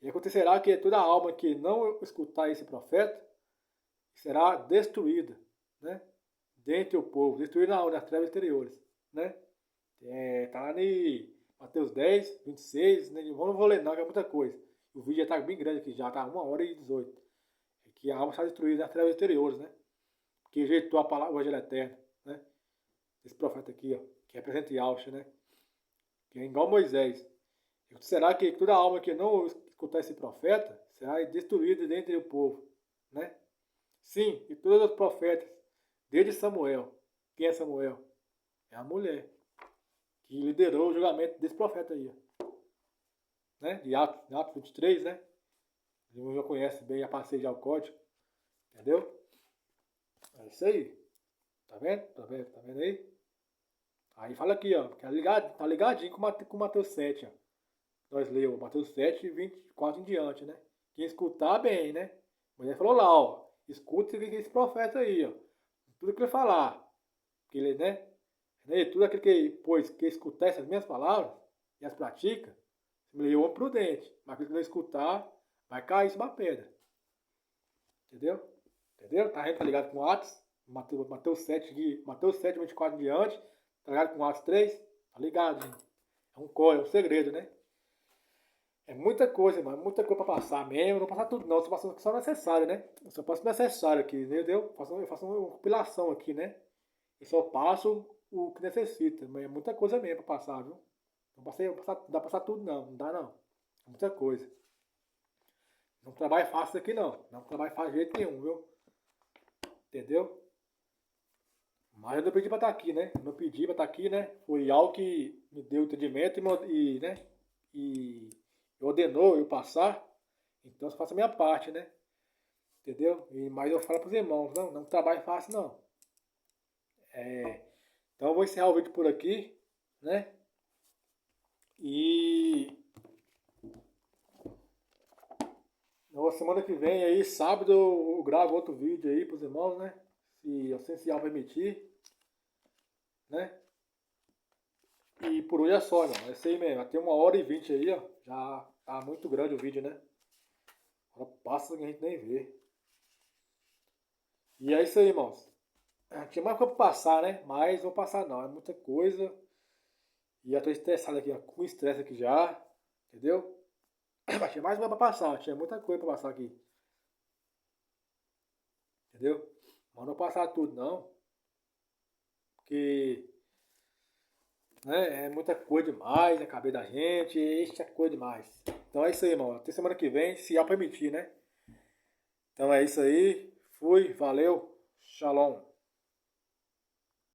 E acontecerá que toda alma que não escutar esse profeta será destruída, né? Dentre o povo, destruída nas trevas exteriores, né? Tá lá em Mateus 10, 26, né? Eu não vou ler não, que é muita coisa. O vídeo já tá bem grande aqui, já tá 1h18. É que a alma está destruída nas trevas exteriores, né? Que rejeitou a palavra, o evangelho eterno, né? Esse profeta aqui, ó, que representa Yahshua, né? Que é igual Moisés. Será que toda alma que não escutar esse profeta será destruída dentre o povo, né? Sim, e todos os profetas, desde Samuel. Quem é Samuel? É a mulher que liderou o julgamento desse profeta aí, ó. Né? De Atos 23, né? Eu já conhece bem, já passei já o código, entendeu? É isso aí. Tá vendo? Tá vendo aí? Aí fala aqui, ó, que tá ligadinho com Mateus 7, ó. Nós lemos Mateus 7, 24 em diante, né? Quem escutar, bem, né? Mas ele falou lá, ó, escuta esse profeta aí, ó. Tudo que ele falar. Que ele, né? Tudo aquilo que escutar essas minhas palavras e as pratica, ele é um homem prudente. Mas aquele que não escutar, vai cair sobre a pedra. Entendeu? Tá, a gente tá ligado com Atos, Mateus 7, 24 em diante. Tá ligado com Atos 3? Tá ligado, gente? É um código, é um segredo, né? É muita coisa, mano. Muita coisa pra passar mesmo. Não passar tudo, não. Eu só passo só o necessário, né? Eu só passo o necessário aqui, entendeu? Eu faço uma compilação aqui, né? Eu só passo o que necessita. Mas é muita coisa mesmo pra passar, viu? Não dá pra passar tudo, não. Não dá, não. Muita coisa. Não trabalho fácil aqui não. Não trabalho fácil de jeito nenhum, viu? Entendeu? Mas eu não pedi pra estar aqui, né? Eu não pedi pra estar aqui, né? Foi algo que me deu entendimento né? E ordenou eu passar. Então eu faço a minha parte, né? Entendeu? Mas eu falo pros irmãos, não trabalho fácil não. Então eu vou encerrar o vídeo por aqui, né? E na semana que vem aí, sábado, eu gravo outro vídeo aí pros irmãos, né? Se o essencial permitir, né? E por hoje é só, não. É isso aí mesmo. Até 1h20 aí, ó. Já tá muito grande o vídeo, né? Agora passa que a gente nem vê. E é isso aí, irmãos. Tinha mais coisa pra passar, né? Mas vou passar não. É muita coisa. E já tô estressado aqui, ó. Com estresse aqui já. Entendeu? Mas tinha mais coisa pra passar. Tinha muita coisa pra passar aqui. Entendeu? Mas não passar tudo não. Porque né, é muita coisa demais na cabeça da gente. Isso é coisa demais. Então é isso aí, irmão. Até semana que vem, se ela permitir, né? Então é isso aí. Fui, valeu, shalom.